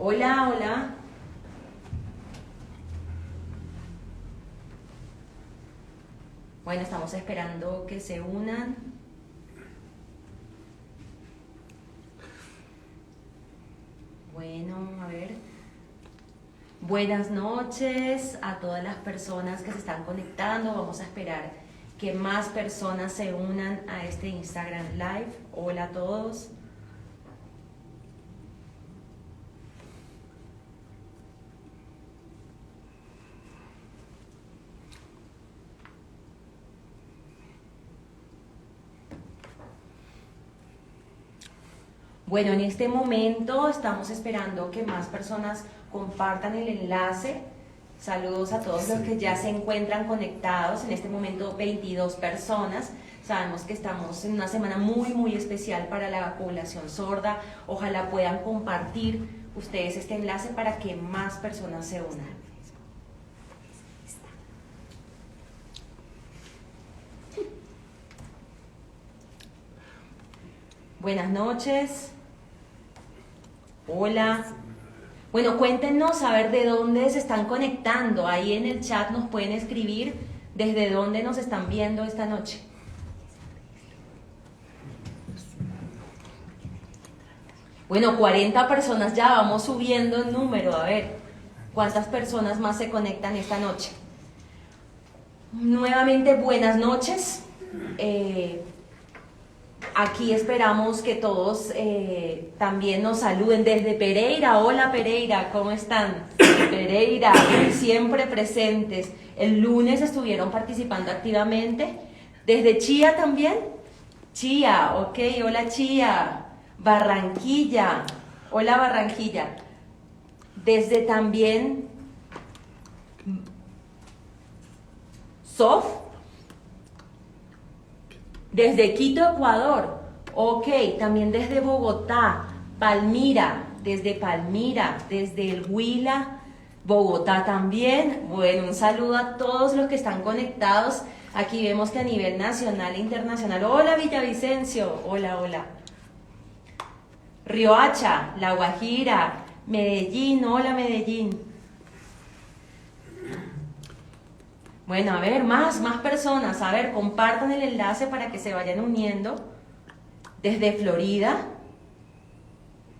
Hola, hola. Bueno, estamos esperando que se unan. Bueno, a ver. Buenas noches a todas las personas que se están conectando. Vamos a esperar que más personas se unan a este Instagram Live. Hola a todos. Bueno, en este momento estamos esperando que más personas compartan el enlace. Saludos a todos los que ya se encuentran conectados. En este momento 22 personas. Sabemos que estamos en una semana muy especial para la población sorda. Ojalá puedan compartir ustedes este enlace para que más personas se unan. Buenas noches. Hola. Bueno, cuéntenos a ver de dónde se están conectando. Ahí en el chat nos pueden escribir desde dónde nos están viendo esta noche. Bueno, 40 personas ya, vamos subiendo el número. A ver, ¿cuántas personas más se conectan esta noche? Nuevamente, buenas noches. Aquí esperamos que todos también nos saluden desde Pereira. Hola Pereira, ¿cómo están? Pereira, siempre presentes. El lunes estuvieron participando activamente. ¿Desde Chía también? Chía, ok, hola Chía. Barranquilla, hola Barranquilla. Desde también Sof. Desde Quito, Ecuador. Ok, también desde Bogotá, Palmira, desde el Huila, Bogotá también. Bueno, un saludo a todos los que están conectados. Aquí vemos que a nivel nacional e internacional. Hola Villavicencio, hola. Riohacha, La Guajira, Medellín, hola Medellín. Bueno, a ver, más personas, a ver, compartan el enlace para que se vayan uniendo. Desde Florida,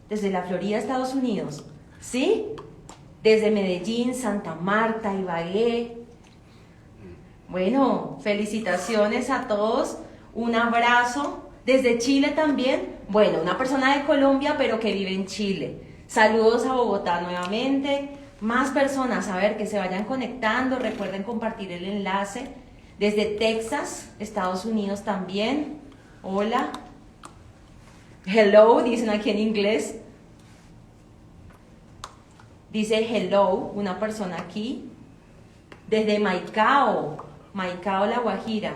desde la Florida, Estados Unidos, ¿sí? Desde Medellín, Santa Marta, Ibagué. Bueno, felicitaciones a todos, un abrazo. Desde Chile también, bueno, una persona de Colombia pero que vive en Chile. Saludos a Bogotá nuevamente. Más personas, a ver, que se vayan conectando. Recuerden compartir el enlace. Desde Texas, Estados Unidos también. Hola. Hello, dicen aquí en inglés. Dice hello, una persona aquí. Desde Maicao, La Guajira.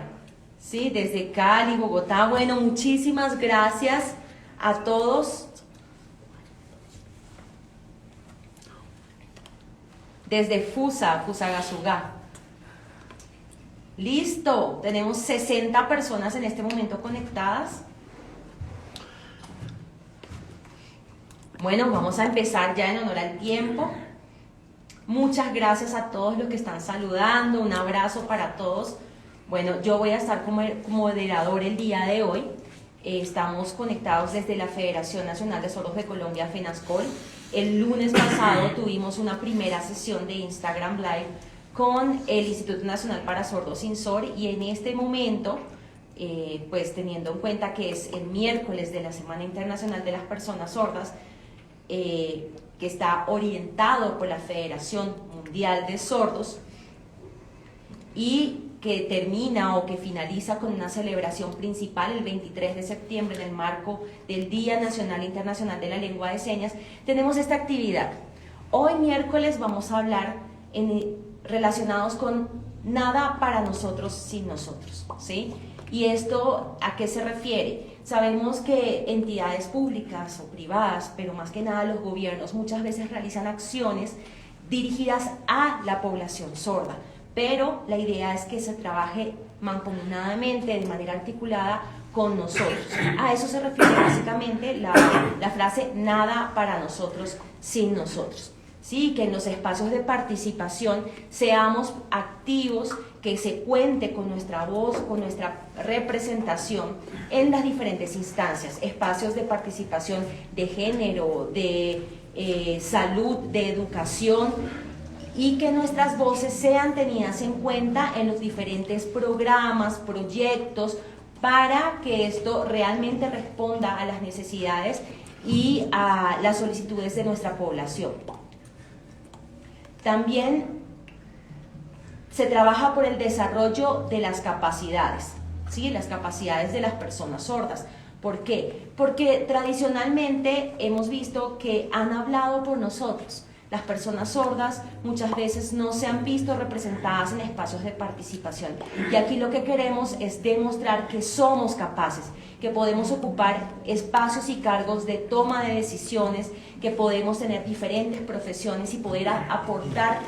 Sí, desde Cali, Bogotá. Bueno, muchísimas gracias a todos. Desde Fusagasugá. Listo, tenemos 60 personas en este momento conectadas. Bueno, vamos a empezar ya en honor al tiempo. Muchas gracias a todos los que están saludando. Un abrazo para todos. Bueno, yo voy a estar como moderador el día de hoy. Estamos conectados desde la Federación Nacional de Sordos de Colombia, FENASCOL. El lunes pasado tuvimos una primera sesión de Instagram Live con el Instituto Nacional para Sordos INSOR, y en este momento, pues teniendo en cuenta que es el miércoles de la Semana Internacional de las Personas Sordas, que está orientado por la Federación Mundial de Sordos y que termina o que finaliza con una celebración principal el 23 de septiembre en el marco del Día Nacional e Internacional de la Lengua de Señas, tenemos esta actividad. Hoy miércoles vamos a hablar relacionados con nada para nosotros sin nosotros, ¿sí? ¿Y esto a qué se refiere? Sabemos que entidades públicas o privadas, pero más que nada los gobiernos, muchas veces realizan acciones dirigidas a la población sorda, pero la idea es que se trabaje mancomunadamente, de manera articulada, con nosotros. A eso se refiere básicamente la frase nada para nosotros sin nosotros. ¿Sí? Que en los espacios de participación seamos activos, que se cuente con nuestra voz, con nuestra representación en las diferentes instancias, espacios de participación de género, de salud, de educación, y que nuestras voces sean tenidas en cuenta en los diferentes programas, proyectos, para que esto realmente responda a las necesidades y a las solicitudes de nuestra población. También se trabaja por el desarrollo de las capacidades, ¿sí? Las capacidades de las personas sordas. ¿Por qué? Porque tradicionalmente hemos visto que han hablado por nosotros. Las personas sordas muchas veces no se han visto representadas en espacios de participación. Y aquí lo que queremos es demostrar que somos capaces, que podemos ocupar espacios y cargos de toma de decisiones, que podemos tener diferentes profesiones y poder aportar,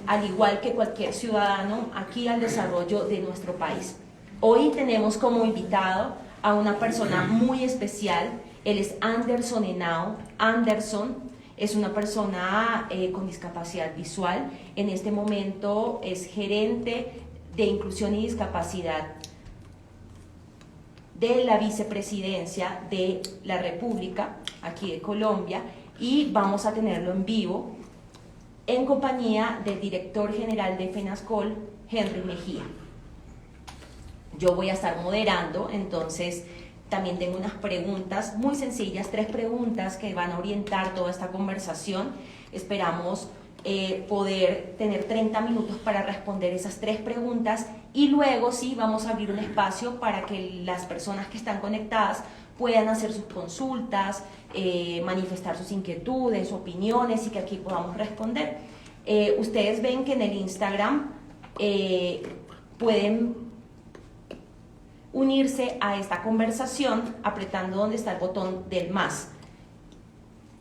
al igual que cualquier ciudadano, aquí al desarrollo de nuestro país. Hoy tenemos como invitado a una persona muy especial. Él es Anderson Henao. Anderson es una persona con discapacidad visual. En este momento es gerente de inclusión y discapacidad de la vicepresidencia de la República, aquí de Colombia, y vamos a tenerlo en vivo en compañía del director general de FENASCOL, Henry Mejía. Yo voy a estar moderando, entonces también tengo unas preguntas muy sencillas, 3 preguntas que van a orientar toda esta conversación. Esperamos poder tener 30 minutos para responder esas 3 preguntas, y luego sí vamos a abrir un espacio para que las personas que están conectadas puedan hacer sus consultas, manifestar sus inquietudes, opiniones, y que aquí podamos responder. Ustedes ven que en el Instagram pueden unirse a esta conversación apretando donde está el botón del más.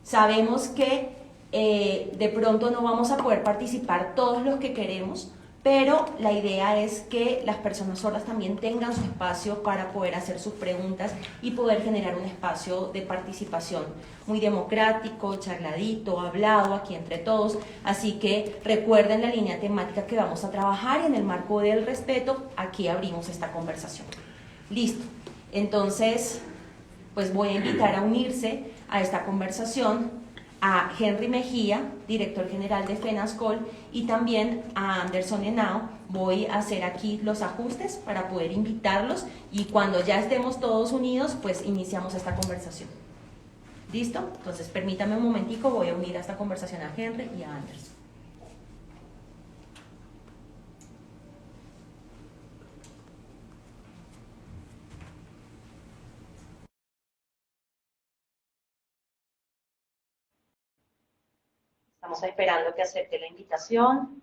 Sabemos que de pronto no vamos a poder participar todos los que queremos, pero la idea es que las personas sordas también tengan su espacio para poder hacer sus preguntas y poder generar un espacio de participación muy democrático, charladito, hablado aquí entre todos. Así que recuerden la línea temática que vamos a trabajar, y en el marco del respeto aquí abrimos esta conversación. Listo. Entonces, pues voy a invitar a unirse a esta conversación a Henry Mejía, director general de FENASCOL, y también a Anderson Henao. Voy a hacer aquí los ajustes para poder invitarlos, y cuando ya estemos todos unidos, pues iniciamos esta conversación. ¿Listo? Entonces, permítame un momentico, voy a unir a esta conversación a Henry y a Anderson. Estamos esperando que acepte la invitación.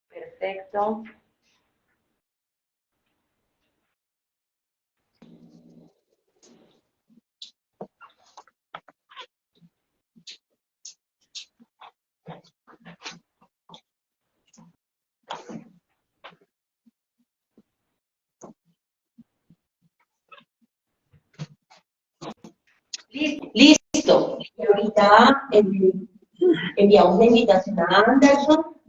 Perfecto. Listo. Y ahorita enviamos la invitación a Anderson.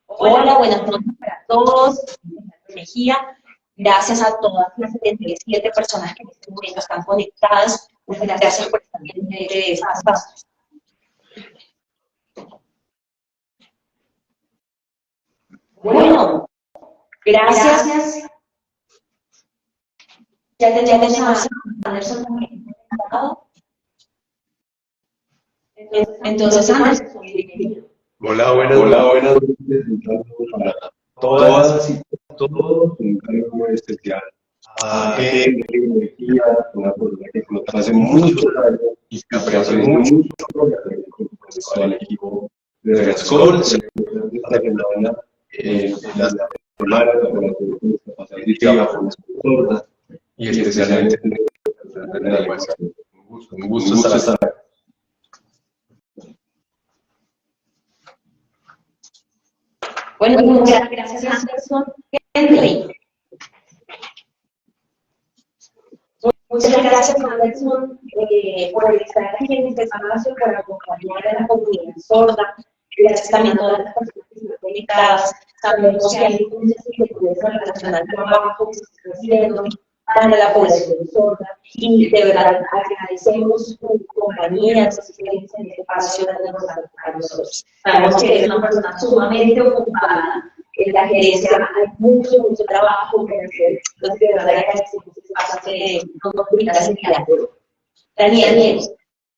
Hola, buenas noches para todos. Mejía. Gracias a todas las 77 personas que en este momento están conectadas. Muchas gracias por estar pendientes de esas pasos. Bueno, gracias. Ya tenemos a Anderson conectado. Entonces, Anderson, bienvenido. Hola, buenas noches. Un saludo para todas y todos. Un saludo especial a Henry Mejía, una persona que conoce hace mucho y que aprecio mucho al equipo de FENASCOL. Esta semana, las personas con discapacidad auditiva, con las sordas, y especialmente en la educación. Un gusto estar aquí. Bueno, muchas gracias, Anderson. Henry. Muchas gracias, Anderson, por estar aquí en este espacio para acompañar a la comunidad sorda. Gracias también a todas las personas que están conectadas. Sabemos que hay muchas inquietudes en relación al trabajo que se está haciendo para la población sorda y de verdad agradecemos su compañía, su asistencia en este espacio para nosotros. Sabemos que es una persona sumamente ocupada. En la gerencia hay mucho trabajo que hacer, entonces de verdad agradecemos este espacio que nos brinda el día de hoy. Daniel,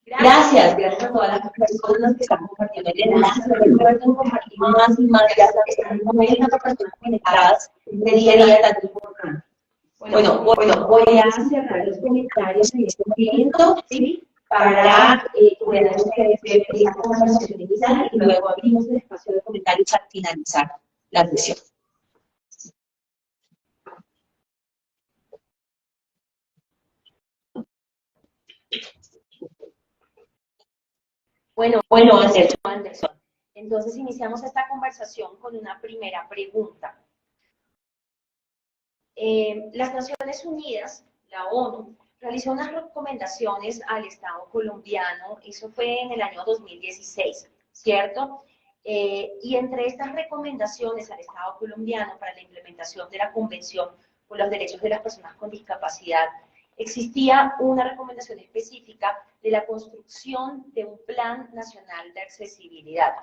gracias a todas las personas que están compartiendo el enlace. Recuerden compartir más y más, ya están 90 personas conectadas de día a día tan importante. Bueno, voy a cerrar los comentarios en este momento, ¿sí? Para que podamos hacer esta conversación inicial y luego abrimos el espacio de comentarios al finalizar la sesión. Bueno, Anderson. Entonces iniciamos esta conversación con una primera pregunta. Las Naciones Unidas, la ONU, realizó unas recomendaciones al Estado colombiano, eso fue en el año 2016, ¿cierto? Y entre estas recomendaciones al Estado colombiano para la implementación de la Convención por los Derechos de las Personas con Discapacidad, existía una recomendación específica de la construcción de un Plan Nacional de Accesibilidad.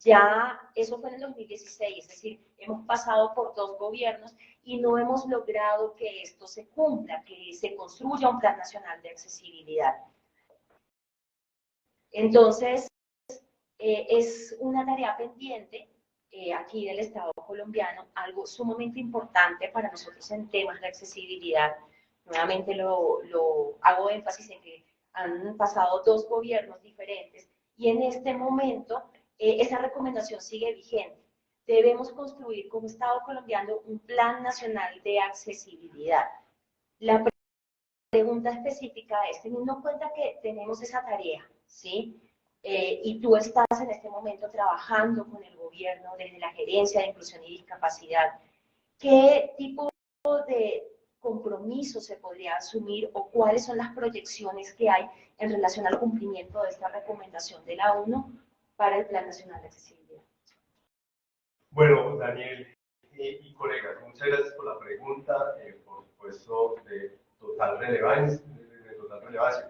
Ya eso fue en el 2016, es decir, hemos pasado por 2 gobiernos y no hemos logrado que esto se cumpla, que se construya un Plan Nacional de Accesibilidad. Entonces, es una tarea pendiente aquí del Estado colombiano, algo sumamente importante para nosotros en temas de accesibilidad. Nuevamente lo hago énfasis en que han pasado 2 gobiernos diferentes y en este momento esa recomendación sigue vigente. Debemos construir como Estado colombiano un Plan Nacional de Accesibilidad. La pregunta específica es, teniendo en cuenta que tenemos esa tarea, ¿sí? Y tú estás en este momento trabajando con el gobierno desde la Gerencia de Inclusión y Discapacidad, ¿qué tipo de compromiso se podría asumir o cuáles son las proyecciones que hay en relación al cumplimiento de esta recomendación de la ONU para el Plan Nacional de Accesibilidad? Bueno, Daniel y colegas, muchas gracias por la pregunta, por supuesto de total relevancia.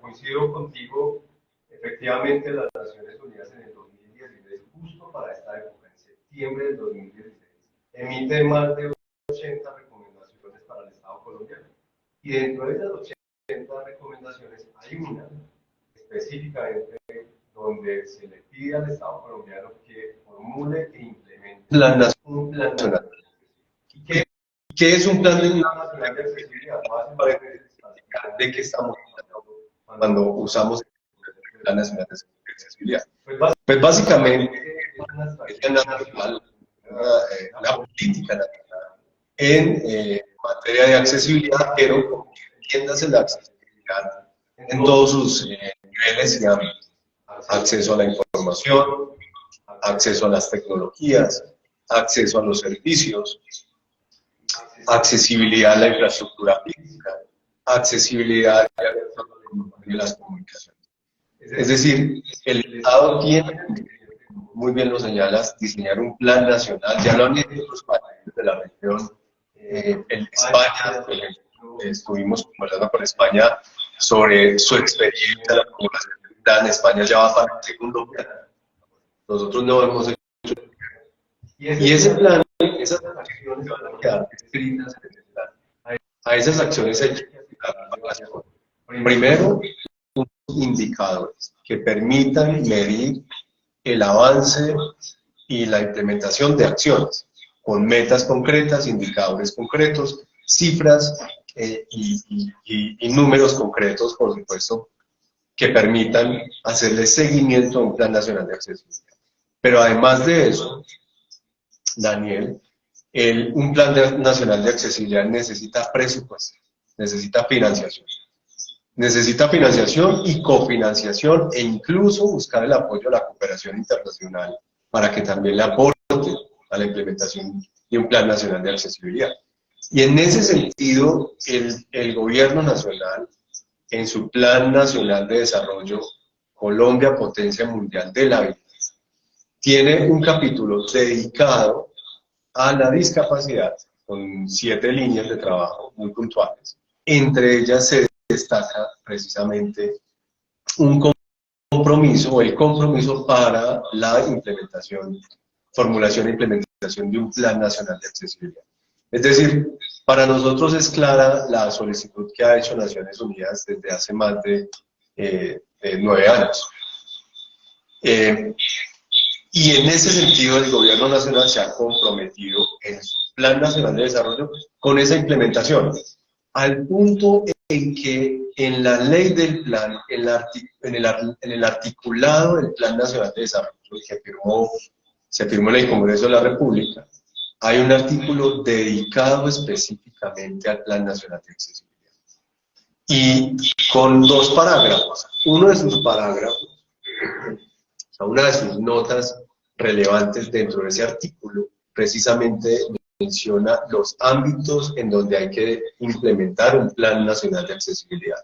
Coincido contigo, efectivamente las Naciones Unidas en el 2016, justo para esta época, en septiembre del 2016, emiten más de 80 recomendaciones para el Estado colombiano. Y dentro de esas 80 recomendaciones hay una específicamente donde se le pide al Estado colombiano que formule e implemente un plan nacional. ¿Y qué es un plan nacional de accesibilidad? ¿De qué estamos hablando cuando usamos el plan nacional de accesibilidad? Pues básicamente es una estrategia nacional, una política nacional en materia de accesibilidad, pero entiéndase la accesibilidad en todos sus niveles y ámbitos. Acceso a la información, acceso a las tecnologías, acceso a los servicios, accesibilidad a la infraestructura física, accesibilidad a las comunicaciones. Es decir, el Estado tiene, muy bien lo señalas, diseñar un plan nacional. Ya lo han hecho otros países de la región. En España, por ejemplo, estuvimos conversando con España sobre su experiencia, la formulación del plan. España ya va para el segundo plan. Nosotros no hemos hecho. Y ese plan, esas acciones van a quedar escritas en el plan. A esas acciones hay que aplicar. Primero, indicadores que permitan medir el avance y la implementación de acciones, con metas concretas, indicadores concretos, cifras y números concretos, por supuesto, que permitan hacerle seguimiento a un Plan Nacional de Accesibilidad. Pero además de eso, Daniel, un Plan Nacional de Accesibilidad necesita presupuesto, necesita financiación. Necesita financiación y cofinanciación e incluso buscar el apoyo de la cooperación internacional para que también le aporte a la implementación de un Plan Nacional de Accesibilidad. Y en ese sentido, el Gobierno Nacional, en su Plan Nacional de Desarrollo, Colombia, Potencia Mundial de la Vida, tiene un capítulo dedicado a la discapacidad, con 7 líneas de trabajo muy puntuales. Entre ellas se destaca precisamente un compromiso, o el compromiso para la implementación, formulación e implementación de un Plan Nacional de Accesibilidad. Es decir, para nosotros es clara la solicitud que ha hecho Naciones Unidas desde hace más de 9 años. Y en ese sentido el Gobierno Nacional se ha comprometido en su Plan Nacional de Desarrollo con esa implementación, al punto en que en la ley del plan, en el articulado del Plan Nacional de Desarrollo que se firmó en el Congreso de la República, hay un artículo dedicado específicamente al Plan Nacional de Accesibilidad. Y con 2 parágrafos. Uno de sus parágrafos, o sea, una de sus notas relevantes dentro de ese artículo, precisamente menciona los ámbitos en donde hay que implementar un Plan Nacional de Accesibilidad.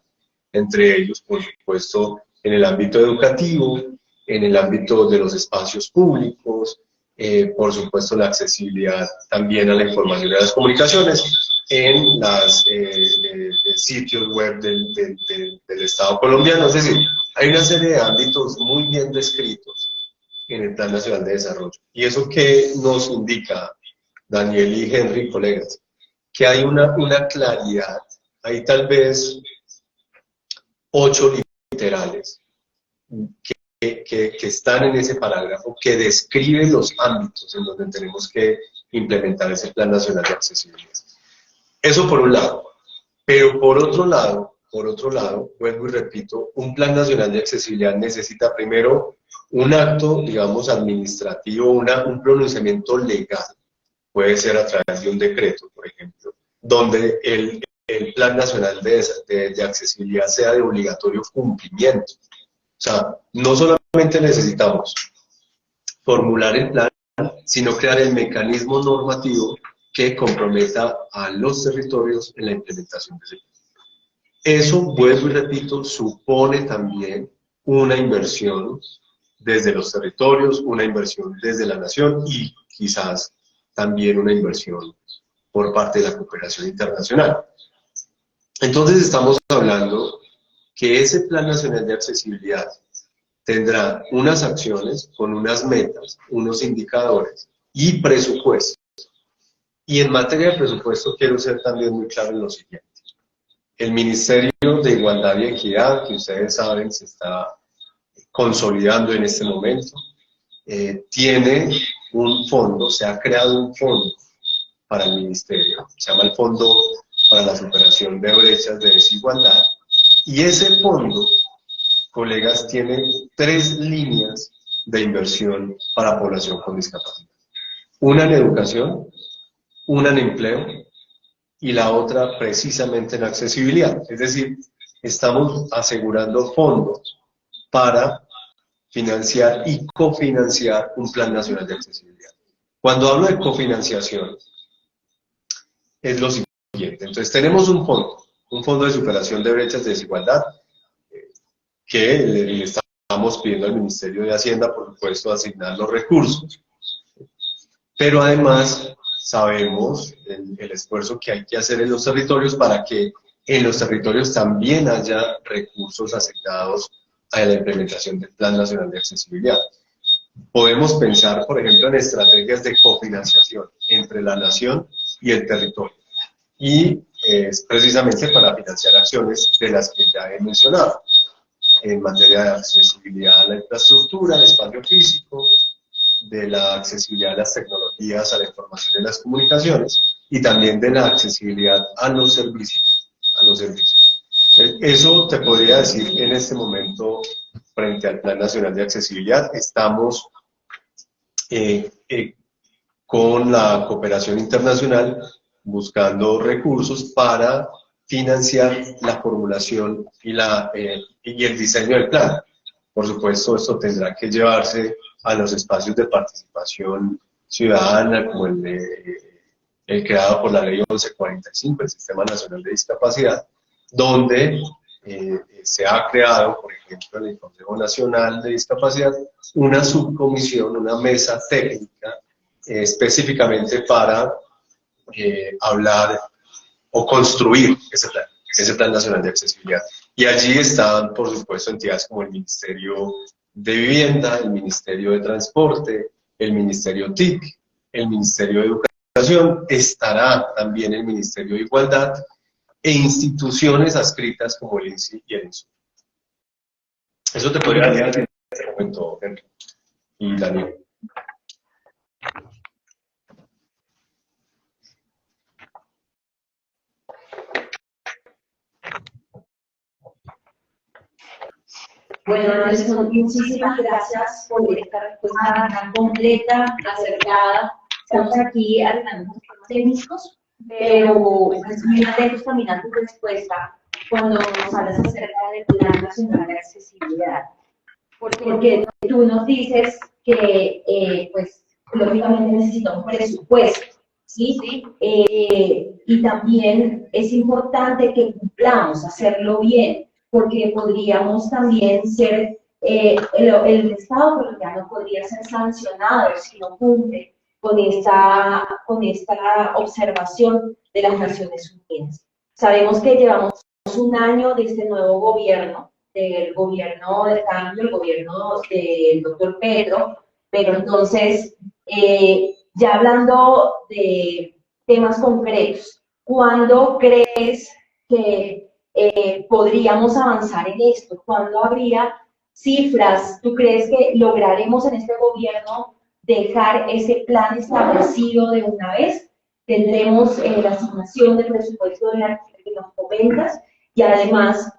Entre ellos, por supuesto, en el ámbito educativo, en el ámbito de los espacios públicos, por supuesto la accesibilidad también a la información y a las comunicaciones, en los sitios web del Estado colombiano. Es decir, hay una serie de ámbitos muy bien descritos en el Plan Nacional de Desarrollo. ¿Y eso qué nos indica, Daniel y Henry, colegas? Que hay una claridad, hay tal vez 8 literales que están en ese parágrafo que describen los ámbitos en donde tenemos que implementar ese Plan Nacional de Accesibilidad. Eso por un lado. Pero por otro lado, vuelvo y repito, un Plan Nacional de Accesibilidad necesita primero un acto, digamos, administrativo, un pronunciamiento legal. Puede ser a través de un decreto, por ejemplo, donde el Plan Nacional de Accesibilidad sea de obligatorio cumplimiento. O sea, no solamente necesitamos formular el plan, sino crear el mecanismo normativo que comprometa a los territorios en la implementación de ese plan. Eso, vuelvo y repito, supone también una inversión desde los territorios, una inversión desde la nación y quizás también una inversión por parte de la cooperación internacional. Entonces estamos hablando que ese Plan Nacional de Accesibilidad tendrá unas acciones con unas metas, unos indicadores y presupuesto. Y en materia de presupuesto quiero ser también muy claro en lo siguiente. El Ministerio de Igualdad y Equidad, que ustedes saben se está consolidando en este momento, tiene un fondo, se ha creado un fondo para el Ministerio, se llama el Fondo para la Superación de Brechas de Desigualdad, y ese fondo, colegas, tiene 3 líneas de inversión para población con discapacidad. Una en educación, una en empleo y la otra precisamente en accesibilidad. Es decir, estamos asegurando fondos para financiar y cofinanciar un Plan Nacional de Accesibilidad. Cuando hablo de cofinanciación, es lo siguiente. Entonces tenemos un fondo de superación de brechas de desigualdad, que le estamos pidiendo al Ministerio de Hacienda, por supuesto, asignar los recursos. Pero además sabemos el esfuerzo que hay que hacer en los territorios para que en los territorios también haya recursos asignados a la implementación del Plan Nacional de Accesibilidad. Podemos pensar, por ejemplo, en estrategias de cofinanciación entre la nación y el territorio. Y es precisamente para financiar acciones de las que ya he mencionado, en materia de accesibilidad a la infraestructura, al espacio físico, de la accesibilidad a las tecnologías, a la información y las comunicaciones, y también de la accesibilidad a los servicios. Eso te podría decir en este momento, frente al Plan Nacional de Accesibilidad, estamos con la cooperación internacional buscando recursos para financiar la formulación y el diseño del plan. Por supuesto, esto tendrá que llevarse a los espacios de participación ciudadana, como el creado por la Ley 1145, el Sistema Nacional de Discapacidad, donde se ha creado, por ejemplo, en el Consejo Nacional de Discapacidad, una subcomisión, una mesa técnica, específicamente para hablar o construir ese plan nacional de accesibilidad. Y allí están, por supuesto, entidades como el Ministerio de Vivienda, el Ministerio de Transporte, el Ministerio TIC, el Ministerio de Educación, estará también el Ministerio de Igualdad e instituciones adscritas como el INSI y el INSU. Eso te podría decir en este momento, Henry y Daniel. Bueno, Nelson, muchísimas gracias por esta respuesta tan completa, acertada. Estamos aquí arreglando unos temas técnicos, pero pues, muy atentos también a tu respuesta cuando nos hablas acerca del Plan Nacional de Accesibilidad. Porque tú nos dices que, pues, lógicamente necesitamos presupuesto, ¿sí? Y también es importante que cumplamos, hacerlo bien, porque podríamos también ser, el Estado colombiano podría ser sancionado si no cumple con esta observación de las Naciones Unidas. Sabemos que llevamos un año de este nuevo gobierno, del gobierno de cambio, el gobierno del doctor Pedro, pero entonces, ya hablando de temas concretos, ¿cuándo crees que podríamos avanzar en esto? ¿Cuándo habría cifras? ¿Tú crees que lograremos en este gobierno dejar ese plan establecido de una vez? ¿Tendremos la asignación de presupuesto de la que nos comentas? Y además,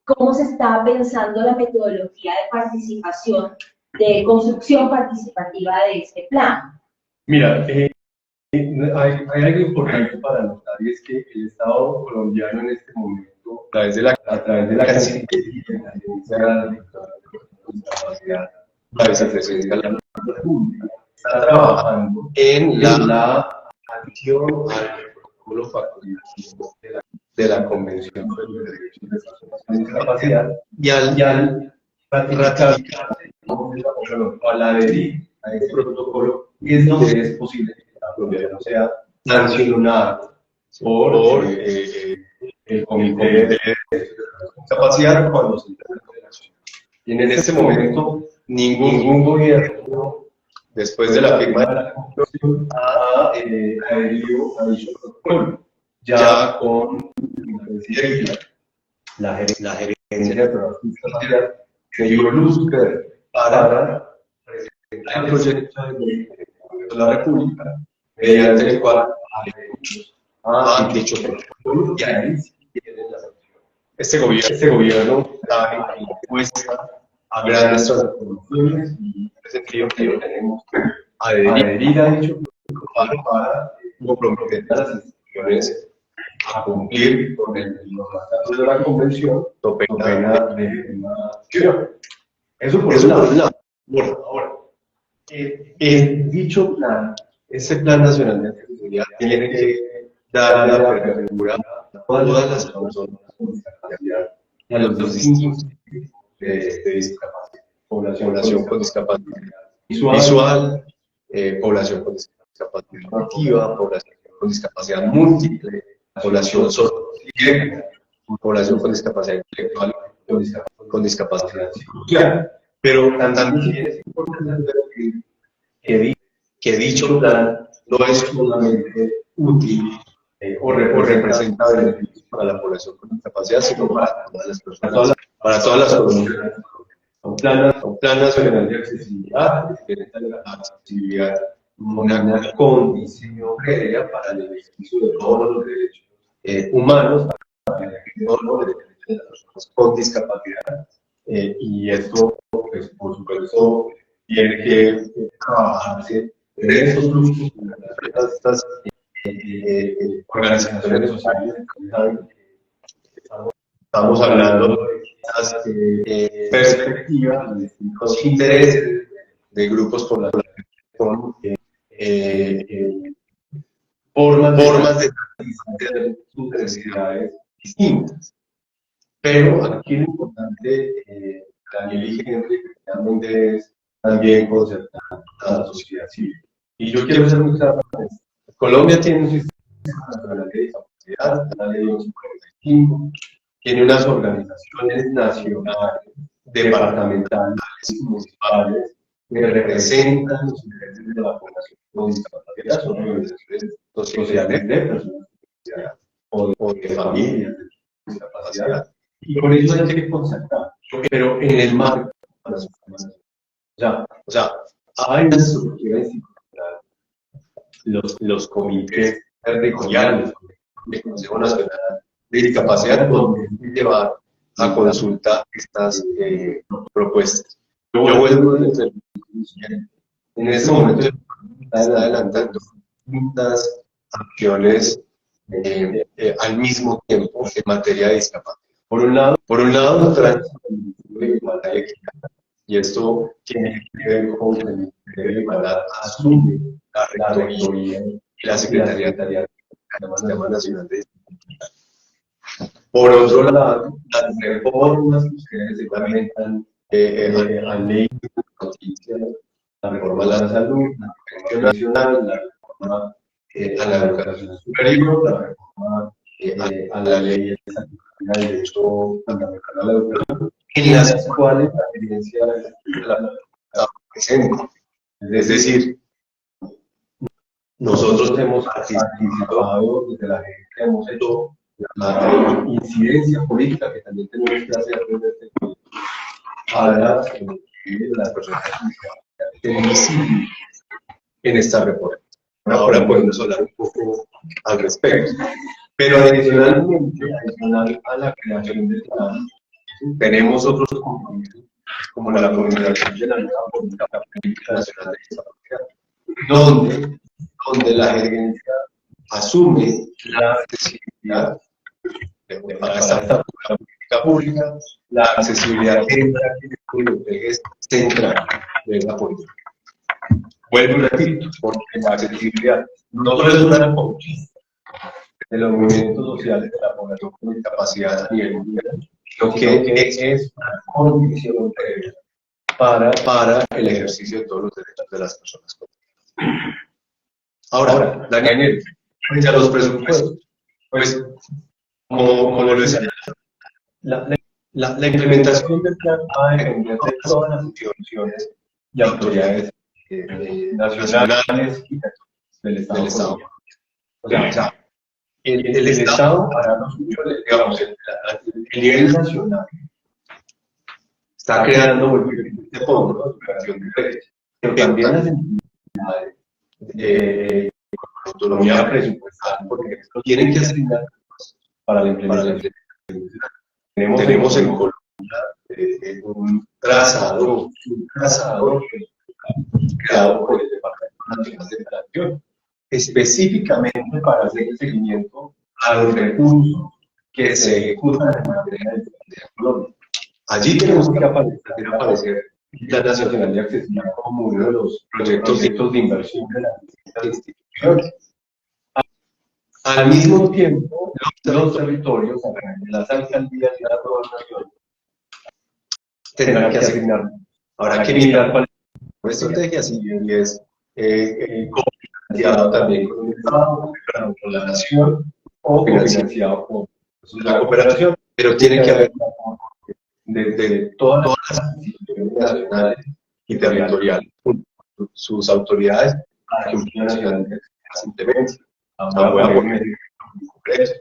¿cómo se está pensando la metodología de participación, de construcción participativa de este plan? Mira, hay algo importante para notar, y es que el Estado colombiano en este momento, a través de la Cancillería, la Agencia de Discapacidad, la Vicepresidencia de la República, está trabajando en la adición al protocolo facultativo de la Convención sobre los Derechos de las Personas con Discapacidad y al ratificarse, o al adherir a ese protocolo, es donde es posible que la Colombia no sea sancionado por el Comité de Derechos de la Discapacidad cuando se trata de la acción. Y en este momento, ningún gobierno, después de la firma de la Constitución, ha adherido a dicho protocolo. Ya con la gerencia de programas de discapacidad se dio luz para presentar el proyecto de ley de la República, mediante el cual han dicho protocolo y ahí sí tienen la sanción. Este gobierno está dispuesta a grandes transformaciones y en ese sentido que tenemos que adherir a dicho protocolo para comprometer a las instituciones a cumplir con los mandatos de la Convención, so pena de una sanción. Eso por un lado. Bueno, ahora, dicho plan, ese Plan Nacional de Accesibilidad tiene que dar la apertura a todas las personas con discapacidad y a los distintos tipos de discapacidad. Población con discapacidad visual, población con discapacidad auditiva, población con discapacidad múltiple, población sordomuda, población con discapacidad intelectual, con discapacidad social. Pero también es importante que dicho plan no es solamente útil o representa beneficios para la población con discapacidad, sino para todas las personas, para todas las comunidades. Un plan nacional de accesibilidad, que tiene la accesibilidad una condición previa para el ejercicio de todos los derechos humanos, para el ejercicio de todos los derechos de las personas con discapacidad. Y esto, pues, por supuesto, tiene que trabajarse en esos grupos, en estas organizaciones sociales. Estamos hablando de estas perspectivas, de distintos intereses de grupos poblacionales son formas de satisfacer sus necesidades distintas. Pero aquí lo importante, Daniel y Henry, realmente es también concertar a la sociedad civil. Y yo quiero ser muy claro. Colombia tiene un sistema nacional de discapacidad, la ley 1145, tiene unas organizaciones nacionales, departamentales y municipales que representan los intereses de la población con discapacidad, son organizaciones sociales de personas con discapacidad o de familias con discapacidad. Y con eso hay que concertar, pero en el marco de la sociedad. O sea, hay una estructura institucional, los comités territoriales del Consejo Nacional de Discapacidad, donde llevar a consulta estas propuestas. Yo vuelvo a decir, en este momento está adelantando muchas acciones al mismo tiempo en materia de discapacidad. Por un lado, de igualdad y equidad, y esto tiene que ver con que el Ministerio de Igualdad asume la rectoría y la Secretaría del Sistema Nacional de Discapacidad. Por otro lado, las reformas que ustedes implementan han leído noticias, la reforma a la salud, la prevención nacional, la reforma a la educación superior, la reforma a la ley de derecho fundamental a la educación, en las cuales la evidencia de la está presente. Es decir, nosotros hemos participado desde la gente, hemos hecho la incidencia política que también tenemos que hacer desde este país para las personas que estén en esta reforma. Ahora podemos hablar un poco al respecto. Pero adicionalmente, adicional a la creación del plan, tenemos otros compromisos, como la comunicación de la nueva política nacional de discapacidad, donde la gerencia asume la accesibilidad para esta política pública, la accesibilidad que es central de la política. Vuelvo y repito, porque la accesibilidad no solo es una conquista de los movimientos sociales de la población con discapacidad a nivel mundial, sino que es una condición previa para el ejercicio de todos los derechos de las personas con discapacidad. Ahora, Daniel, frente a los presupuestos, pues, como lo decía, la implementación del plan va a depender de todas las instituciones y autoridades nacionales y del Estado. O sea, el Estado hará lo suyo, digamos, el nivel nacional está creando este fondo de creación de crédito, pero también las entidades con autonomía presupuestal, porque tienen que asignar para la implementación. Tenemos en Colombia un trazador creado por el Departamento Nacional de Planeación, específicamente para hacer el seguimiento a los recursos que se ejecutan en materia de Colombia. Allí tenemos que aparecer el Plan Nacional de Accesibilidad como uno de los proyectos de inversión de las distintas instituciones. Al mismo tiempo, los territorios, las alcaldías y las gobernaciones tendrán que asignar. Habrá que mirar cuál es la estrategia, si es financiado también con el Estado, con la nación, o financiado por la cooperación, pero tiene que haber desde todas las instituciones nacionales y territoriales, sus autoridades, para que un plan nacional se implemente. Voy a poner en concreto.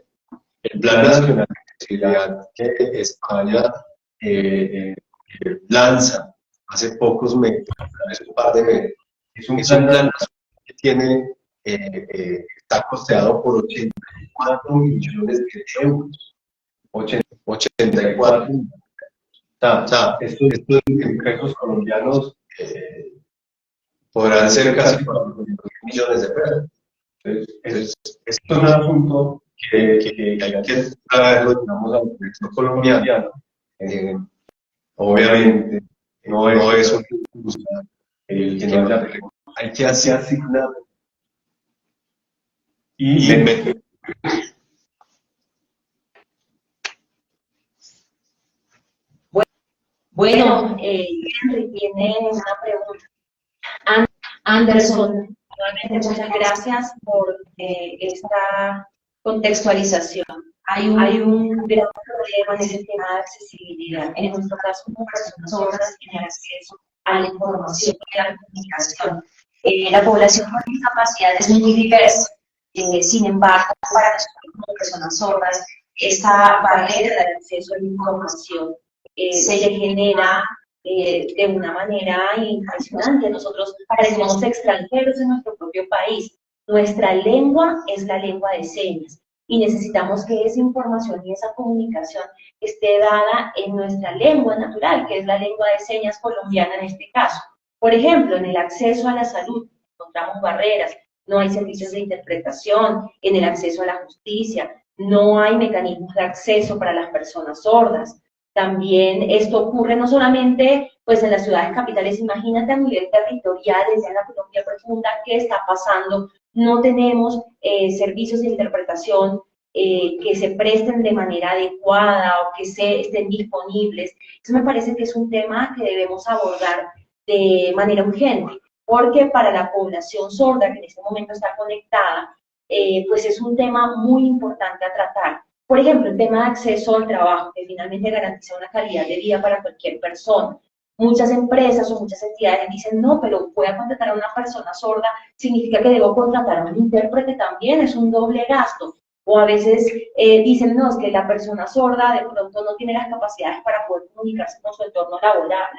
El Plan Nacional de Accesibilidad que España lanza hace pocos meses, hace un par de meses, es un plan nacional que tiene, está costeado por 84 millones de euros. 84 millones. O sea, estos en pesos colombianos podrán ser casi 4 millones de pesos. Entonces, esto es un asunto que hay que traerlo, digamos, al contexto colombiano. Obviamente, no es un que no haya recursos hay que asignar y meter. Bueno, Henry tiene una pregunta. Anderson, nuevamente muchas gracias por esta contextualización. Hay un gran problema en ese tema de accesibilidad. En nuestro caso, como personas sordas, tienen acceso a la información y a la comunicación. La población con discapacidad es muy diversa. Sin embargo, para nosotros como personas sordas, esa barrera de acceso a la información se le genera de una manera impresionante. Nosotros parecemos extranjeros en nuestro propio país. Nuestra lengua es la lengua de señas y necesitamos que esa información y esa comunicación esté dada en nuestra lengua natural, que es la lengua de señas colombiana en este caso. Por ejemplo, en el acceso a la salud encontramos barreras, no hay servicios de interpretación, en el acceso a la justicia, no hay mecanismos de acceso para las personas sordas. También esto ocurre no solamente pues, en las ciudades capitales, imagínate a nivel territorial, desde la Colombia profunda, ¿qué está pasando? No tenemos servicios de interpretación que se presten de manera adecuada o que estén disponibles. Eso me parece que es un tema que debemos abordar de manera urgente, porque para la población sorda que en este momento está conectada, pues es un tema muy importante a tratar. Por ejemplo, el tema de acceso al trabajo, que finalmente garantiza una calidad de vida para cualquier persona. Muchas empresas o muchas entidades dicen, no, pero voy a contratar a una persona sorda, significa que debo contratar a un intérprete también, es un doble gasto. O a veces dicen, no, es que la persona sorda de pronto no tiene las capacidades para poder comunicarse con su entorno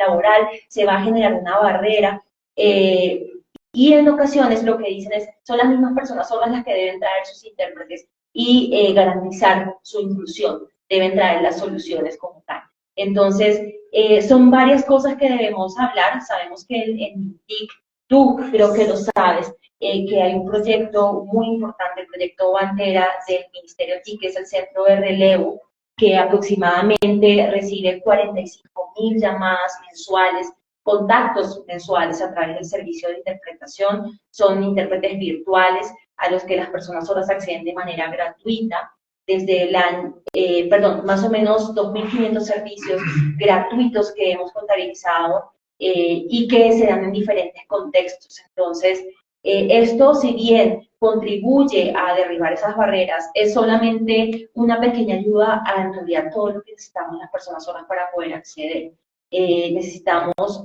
laboral, se va a generar una barrera. Y en ocasiones lo que dicen es, son las mismas personas sordas las que deben traer sus intérpretes y garantizar su inclusión, deben traer las soluciones como tal. Entonces, son varias cosas que debemos hablar. Sabemos que en TIC, tú creo que lo sabes, que hay un proyecto muy importante, el proyecto bandera del Ministerio TIC, que es el Centro de Relevo, que aproximadamente recibe 45.000 llamadas mensuales, contactos mensuales a través del servicio de interpretación. Son intérpretes virtuales a los que las personas sordas acceden de manera gratuita, desde más o menos 2.500 servicios gratuitos que hemos contabilizado y que se dan en diferentes contextos. Entonces, esto, si bien contribuye a derribar esas barreras, es solamente una pequeña ayuda a en realidad todo lo que necesitamos las personas sordas para poder acceder. Necesitamos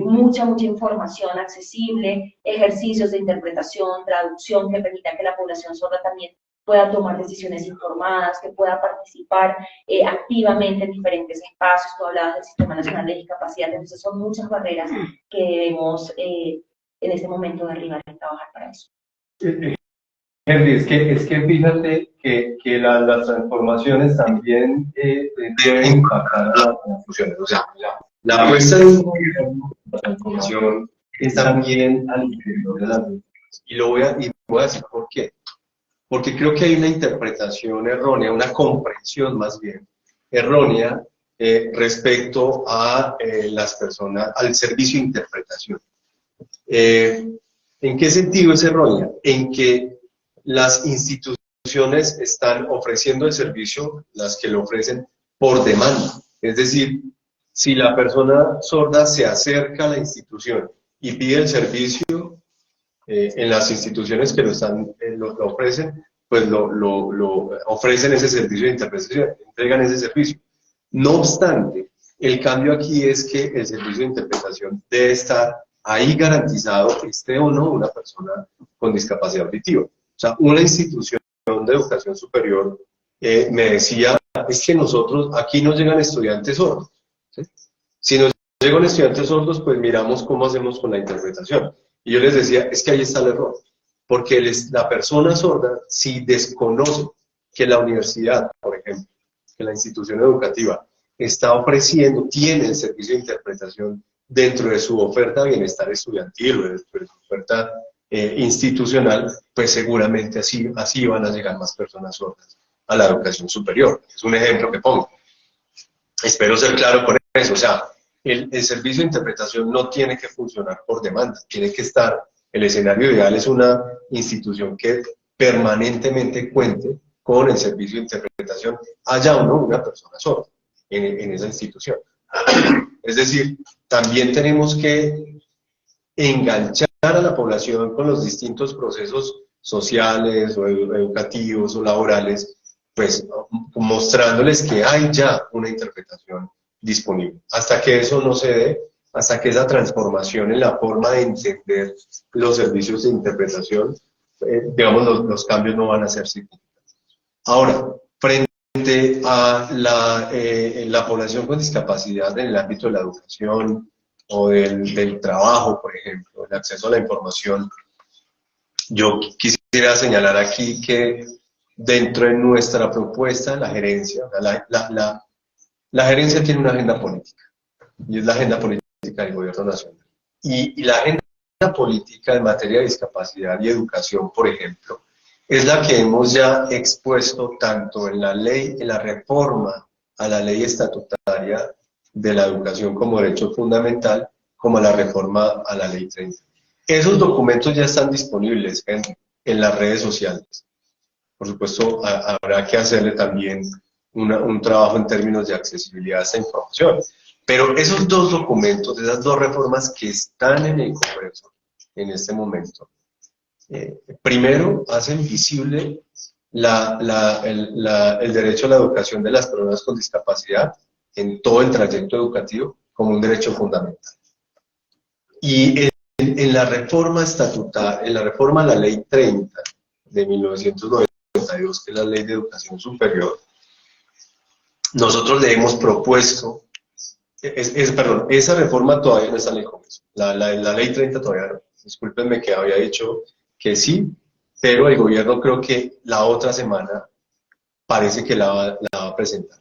mucha información accesible, ejercicios de interpretación, traducción que permitan que la población sorda también pueda tomar decisiones informadas, que pueda participar activamente en diferentes espacios. Tú hablabas del Sistema Nacional de Discapacidad, entonces son muchas barreras que debemos en este momento derribar y trabajar para eso. Henry, es que fíjate que las transformaciones también deben impactar a las funciones. O sea, la apuesta de un gobierno, la transformación, es también al interior de las mismas. Y voy a decir por qué. Porque creo que hay una interpretación errónea, una comprensión más bien errónea respecto a las personas, al servicio de interpretación. ¿En qué sentido es errónea? En que las instituciones están ofreciendo el servicio, las que lo ofrecen, por demanda. Es decir, si la persona sorda se acerca a la institución y pide el servicio en las instituciones que lo ofrecen, pues lo ofrecen ese servicio de interpretación, entregan ese servicio. No obstante, el cambio aquí es que el servicio de interpretación debe estar ahí garantizado, esté o no una persona con discapacidad auditiva. O sea, una institución de educación superior me decía, es que nosotros, aquí nos llegan estudiantes sordos, ¿sí? Si nos llegan estudiantes sordos, pues miramos cómo hacemos con la interpretación. Y yo les decía, es que ahí está el error. Porque la persona sorda, si desconoce que la universidad, por ejemplo, que la institución educativa está ofreciendo, tiene el servicio de interpretación dentro de su oferta de bienestar estudiantil o dentro de su oferta institucional, pues seguramente así van a llegar más personas sordas a la educación superior. Es un ejemplo que pongo. Espero ser claro con eso. O sea, el servicio de interpretación no tiene que funcionar por demanda, tiene que estar El escenario ideal es una institución que permanentemente cuente con el servicio de interpretación, haya o no una persona sorda en esa institución. Es decir, también tenemos que enganchar a la población con los distintos procesos sociales o educativos o laborales, pues mostrándoles que hay ya una interpretación disponible. Hasta que eso no se dé, hasta que esa transformación en la forma de entender los servicios de interpretación, digamos, los cambios no van a ser significativos. Ahora, frente a la población con discapacidad en el ámbito de la educación o del trabajo, por ejemplo, el acceso a la información, yo quisiera señalar aquí que dentro de nuestra propuesta, la gerencia, la gerencia tiene una agenda política, y es la agenda política del gobierno nacional. Y la agenda política en materia de discapacidad y educación, por ejemplo, es la que hemos ya expuesto tanto en la ley, en la reforma a la ley estatutaria de la educación como derecho fundamental, como la reforma a la ley 30. Esos documentos ya están disponibles en las redes sociales. Por supuesto, habrá que hacerle también un trabajo en términos de accesibilidad a esta información. Pero esos dos documentos, esas dos reformas que están en el Congreso en este momento, primero hacen visible el derecho a la educación de las personas con discapacidad en todo el trayecto educativo como un derecho fundamental. Y en la reforma estatutaria, en la reforma a la Ley 30 de 1992, que es la Ley de Educación Superior, nosotros le hemos propuesto, perdón, esa reforma todavía no está en el Congreso, la Ley 30 todavía no. Discúlpenme que había dicho que sí, pero el gobierno creo que la otra semana parece que la va a presentar.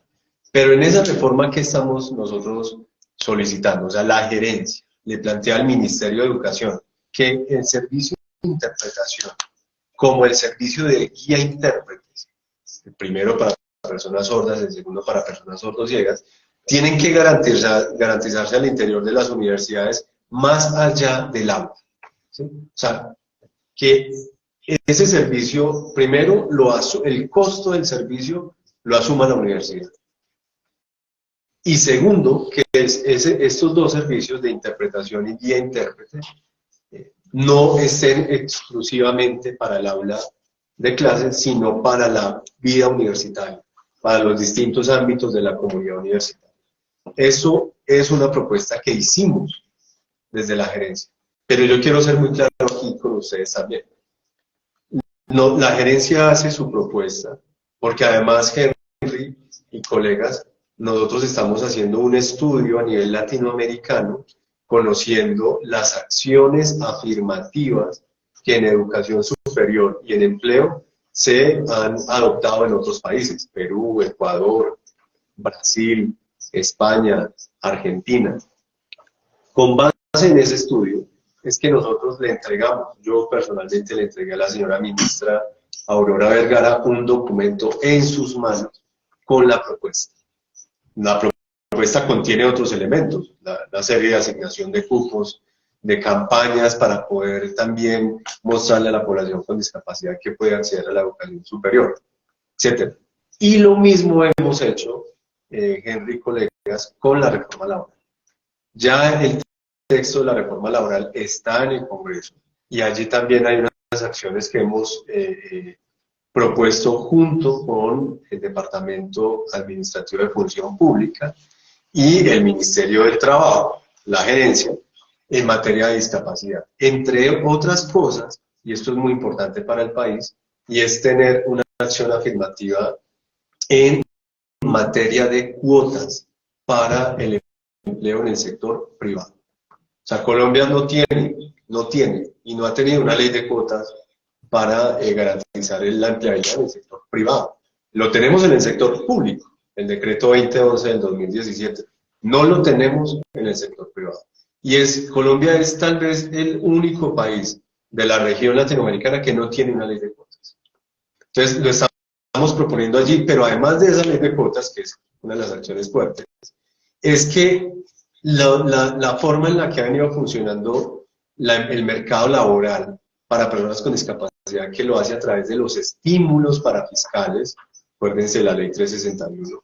Pero en esa reforma que estamos nosotros solicitando, o sea, la gerencia le plantea al Ministerio de Educación que el servicio de interpretación, como el servicio de guía intérpretes, el primero para personas sordas, el segundo para personas sordociegas, tienen que garantizarse al interior de las universidades más allá del aula. ¿Sí? O sea, que ese servicio, primero, el costo del servicio lo asuma la universidad. Y segundo, que estos dos servicios de interpretación y guía intérprete no estén exclusivamente para el aula de clases, sino para la vida universitaria, para los distintos ámbitos de la comunidad universitaria. Eso es una propuesta que hicimos desde la gerencia. Pero yo quiero ser muy claro aquí con ustedes también. No, la gerencia hace su propuesta, porque además Henry y colegas, nosotros estamos haciendo un estudio a nivel latinoamericano, conociendo las acciones afirmativas que en educación superior y en empleo se han adoptado en otros países, Perú, Ecuador, Brasil, España, Argentina. Con base en ese estudio, es que nosotros le entregamos, yo personalmente le entregué a la señora ministra Aurora Vergara un documento en sus manos con la propuesta. La propuesta contiene otros elementos, la serie de asignación de cupos, de campañas para poder también mostrarle a la población con discapacidad que puede acceder a la educación superior, etc. Y lo mismo hemos hecho, Henry y colegas, con la reforma laboral. Ya el texto de la reforma laboral está en el Congreso y allí también hay unas acciones que hemos propuesto junto con el Departamento Administrativo de Función Pública y el Ministerio del Trabajo, la gerencia, en materia de discapacidad. Entre otras cosas, y esto es muy importante para el país, y es tener una acción afirmativa en materia de cuotas para el empleo en el sector privado. O sea, Colombia no tiene y no ha tenido una ley de cuotas para garantizar la empleabilidad en el sector privado. Lo tenemos en el sector público, el decreto 2011 del 2017. No lo tenemos en el sector privado. Y Colombia es tal vez el único país de la región latinoamericana que no tiene una ley de cuotas. Entonces, lo estamos proponiendo allí, pero además de esa ley de cuotas, que es una de las acciones fuertes, es que la forma en la que ha venido funcionando el mercado laboral para personas con discapacidad, que lo hace a través de los estímulos para fiscales. Acuérdense la ley 361.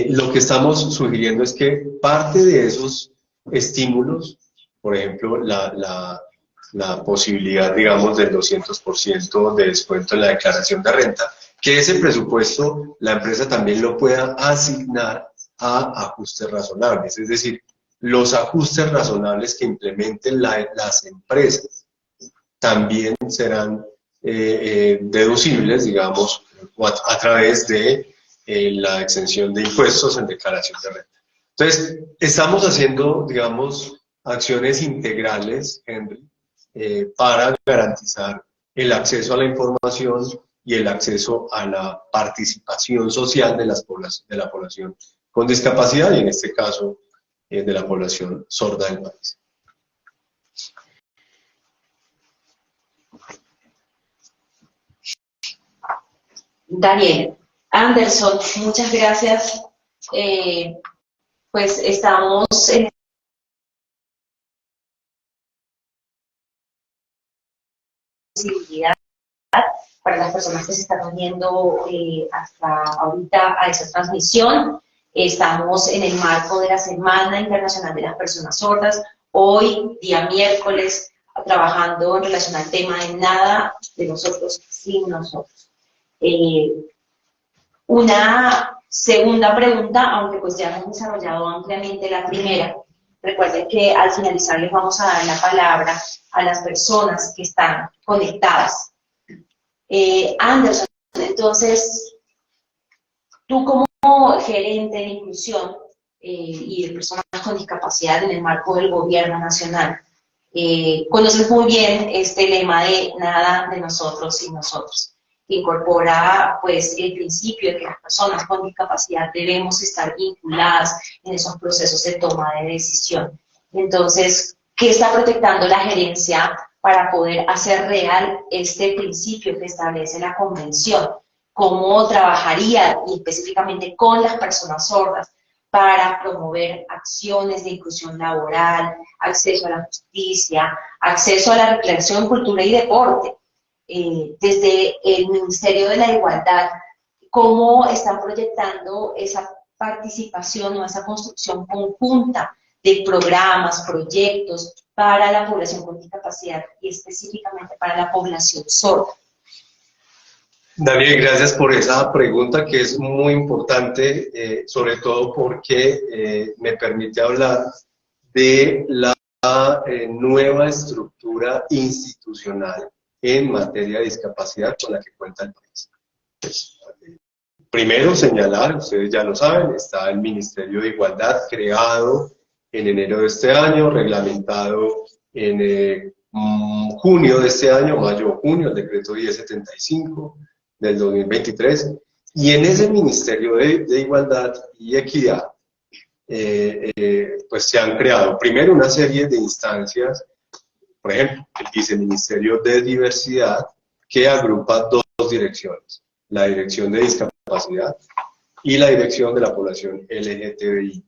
Lo que estamos sugiriendo es que parte de esos estímulos, por ejemplo, la posibilidad, digamos, del 200% de descuento en la declaración de renta, que ese presupuesto la empresa también lo pueda asignar a ajustes razonables, es decir, los ajustes razonables que implementen las empresas también serán deducibles, digamos, a través de la exención de impuestos en declaración de renta. Entonces, estamos haciendo, digamos, acciones integrales, Henry, para garantizar el acceso a la información y el acceso a la participación social de la población con discapacidad, y en este caso de la población sorda del país. Daniel, Anderson, muchas gracias. Pues estamos en posibilidad para las personas que se están uniendo hasta ahorita a esa transmisión. Estamos en el marco de la Semana Internacional de las Personas Sordas. Hoy, día miércoles, trabajando en relación al tema de nada de nosotros sin nosotros. Una segunda pregunta, aunque pues ya hemos desarrollado ampliamente la primera. Recuerden que al finalizar les vamos a dar la palabra a las personas que están conectadas. Anderson, entonces, tú como gerente de inclusión y de personas con discapacidad en el marco del gobierno nacional, conoces muy bien este lema de nada de nosotros sin nosotros, que incorpora pues el principio de que las personas con discapacidad debemos estar vinculadas en esos procesos de toma de decisión. Entonces, ¿qué está proyectando la gerencia para poder hacer real este principio que establece la convención? ¿Cómo trabajaría y específicamente con las personas sordas para promover acciones de inclusión laboral, acceso a la justicia, acceso a la recreación, cultura y deporte? Desde el Ministerio de la Igualdad, ¿cómo están proyectando esa participación o esa construcción conjunta de programas, proyectos para la población con discapacidad y específicamente para la población sorda? Daniel, gracias por esa pregunta, que es muy importante, sobre todo porque me permite hablar de la nueva estructura institucional en materia de discapacidad con la que cuenta el país. Pues, primero señalar, ustedes ya lo saben, está el Ministerio de Igualdad creado en enero de este año, reglamentado en junio de este año, mayo-junio, el decreto 1075 del 2023, y en ese Ministerio de Igualdad y Equidad pues se han creado primero una serie de instancias, por ejemplo, el Viceministerio de Diversidad, que agrupa dos direcciones, la Dirección de Discapacidad y la Dirección de la Población LGTBI.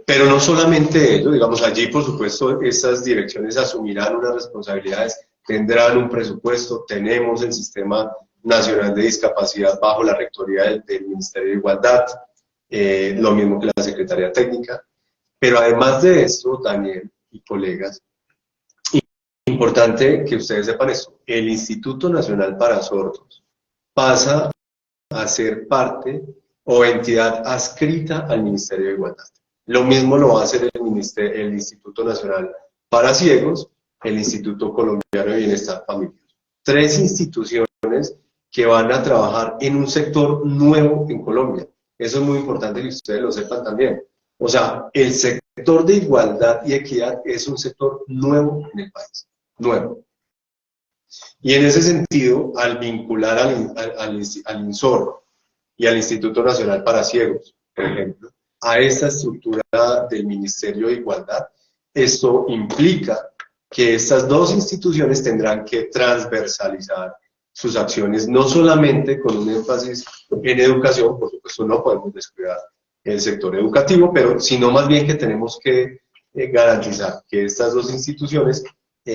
Pero no solamente ello, digamos, allí por supuesto estas direcciones asumirán unas responsabilidades, tendrán un presupuesto, tenemos el Sistema Nacional de Discapacidad bajo la rectoría del Ministerio de Igualdad, lo mismo que la Secretaría Técnica, pero además de esto, Daniel y colegas, importante que ustedes sepan esto, el Instituto Nacional para Sordos pasa a ser parte o entidad adscrita al Ministerio de Igualdad. Lo mismo lo va a hacer el Instituto Nacional para Ciegos, el Instituto Colombiano de Bienestar Familiar. Tres instituciones que van a trabajar en un sector nuevo en Colombia. Eso es muy importante que ustedes lo sepan también. O sea, el sector de igualdad y equidad es un sector nuevo en el país. Nuevo. Y en ese sentido, al vincular al INSOR y al Instituto Nacional para Ciegos, por ejemplo, a esta estructura del Ministerio de Igualdad, esto implica que estas dos instituciones tendrán que transversalizar sus acciones, no solamente con un énfasis en educación, por supuesto no podemos descuidar el sector educativo, pero sino más bien que tenemos que garantizar que estas dos instituciones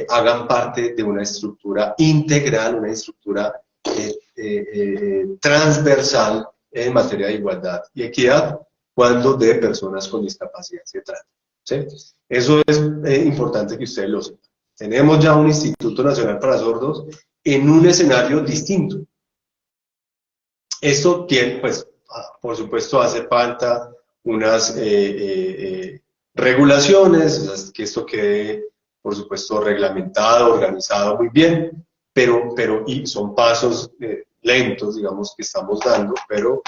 hagan parte de una estructura integral, una estructura transversal en materia de igualdad y equidad cuando de personas con discapacidad se trata. ¿Sí? Eso es importante que ustedes lo sepan. Tenemos ya un Instituto Nacional para Sordos en un escenario distinto. Esto tiene, pues, por supuesto, hace falta unas regulaciones, o sea, que esto quede, por supuesto, reglamentado, organizado muy bien, y son pasos lentos, digamos, que estamos dando, pero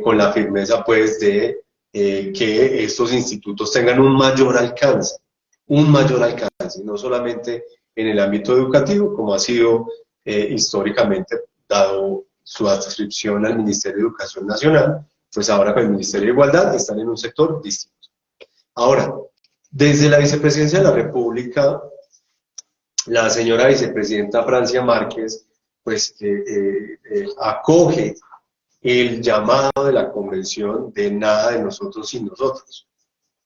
con la firmeza, pues, de que estos institutos tengan un mayor alcance, no solamente en el ámbito educativo, como ha sido históricamente dado su adscripción al Ministerio de Educación Nacional, pues ahora con el Ministerio de Igualdad están en un sector distinto. Ahora, desde la Vicepresidencia de la República, la señora Vicepresidenta Francia Márquez, pues acoge el llamado de la Convención de Nada de Nosotros sin Nosotros.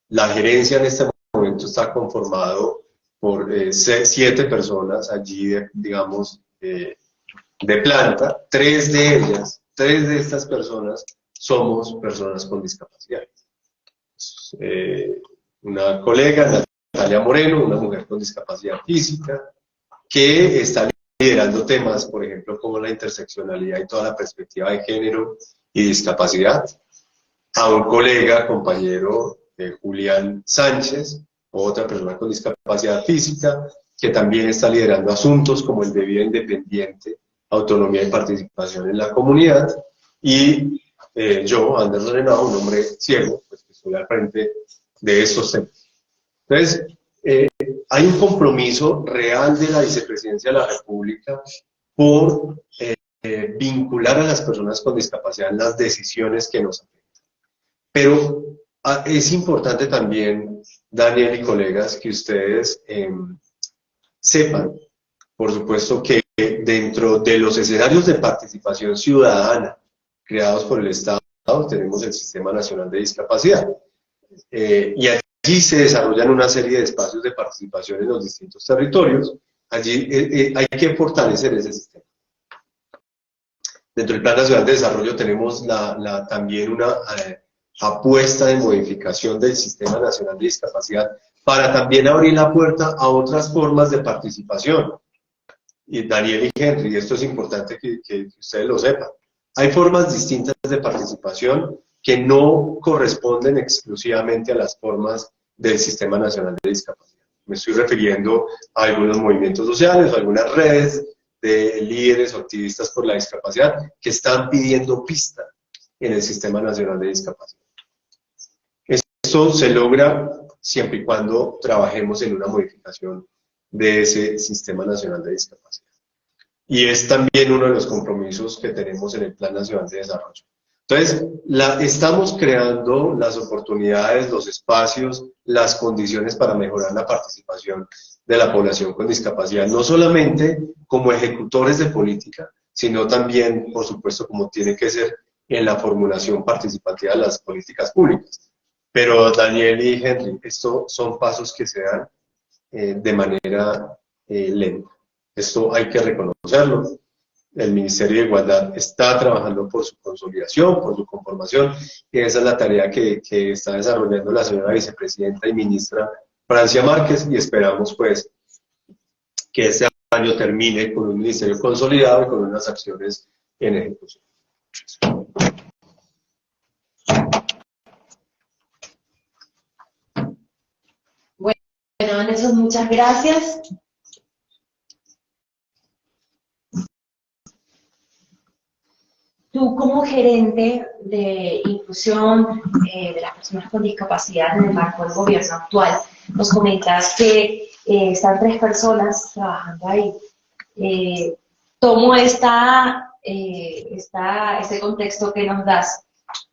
La gerencia en este momento está conformado por 7 personas allí, digamos, de planta. 3 de estas personas somos personas con discapacidad. Una colega, Natalia Moreno, una mujer con discapacidad física, que está liderando temas, por ejemplo, como la interseccionalidad y toda la perspectiva de género y discapacidad. A un colega, compañero, Julián Sánchez, otra persona con discapacidad física, que también está liderando asuntos como el de vida independiente, autonomía y participación en la comunidad, y yo, Ander Renao, un hombre ciego, pues que estoy al frente de estos temas. Entonces, hay un compromiso real de la Vicepresidencia de la República por vincular a las personas con discapacidad en las decisiones que nos afectan. Pero es importante también, Daniel y colegas, que ustedes sepan, por supuesto, que dentro de los escenarios de participación ciudadana creados por el Estado, tenemos el Sistema Nacional de Discapacidad. Y allí se desarrollan una serie de espacios de participación en los distintos territorios. Allí hay que fortalecer ese sistema. Dentro del Plan Nacional de Desarrollo tenemos también una apuesta de modificación del Sistema Nacional de Discapacidad para también abrir la puerta a otras formas de participación. Y Daniel y Henry, esto es importante que ustedes lo sepan. Hay formas distintas de participación que no corresponden exclusivamente a las formas del Sistema Nacional de Discapacidad. Me estoy refiriendo a algunos movimientos sociales, a algunas redes de líderes o activistas por la discapacidad que están pidiendo pista en el Sistema Nacional de Discapacidad. Esto se logra siempre y cuando trabajemos en una modificación de ese Sistema Nacional de Discapacidad. Y es también uno de los compromisos que tenemos en el Plan Nacional de Desarrollo. Entonces, estamos creando las oportunidades, los espacios, las condiciones para mejorar la participación de la población con discapacidad, no solamente como ejecutores de política, sino también, por supuesto, como tiene que ser en la formulación participativa de las políticas públicas. Pero Daniel y Henry, estos son pasos que se dan de manera lenta. Esto hay que reconocerlo. El Ministerio de Igualdad está trabajando por su consolidación, por su conformación, y esa es la tarea que está desarrollando la señora Vicepresidenta y Ministra Francia Márquez, y esperamos pues que este año termine con un ministerio consolidado y con unas acciones en ejecución. Bueno, Anderson, muchas gracias. Tú como gerente de inclusión de las personas con discapacidad en el marco del gobierno actual, nos comentas que están 3 personas trabajando ahí. Tomo este contexto que nos das,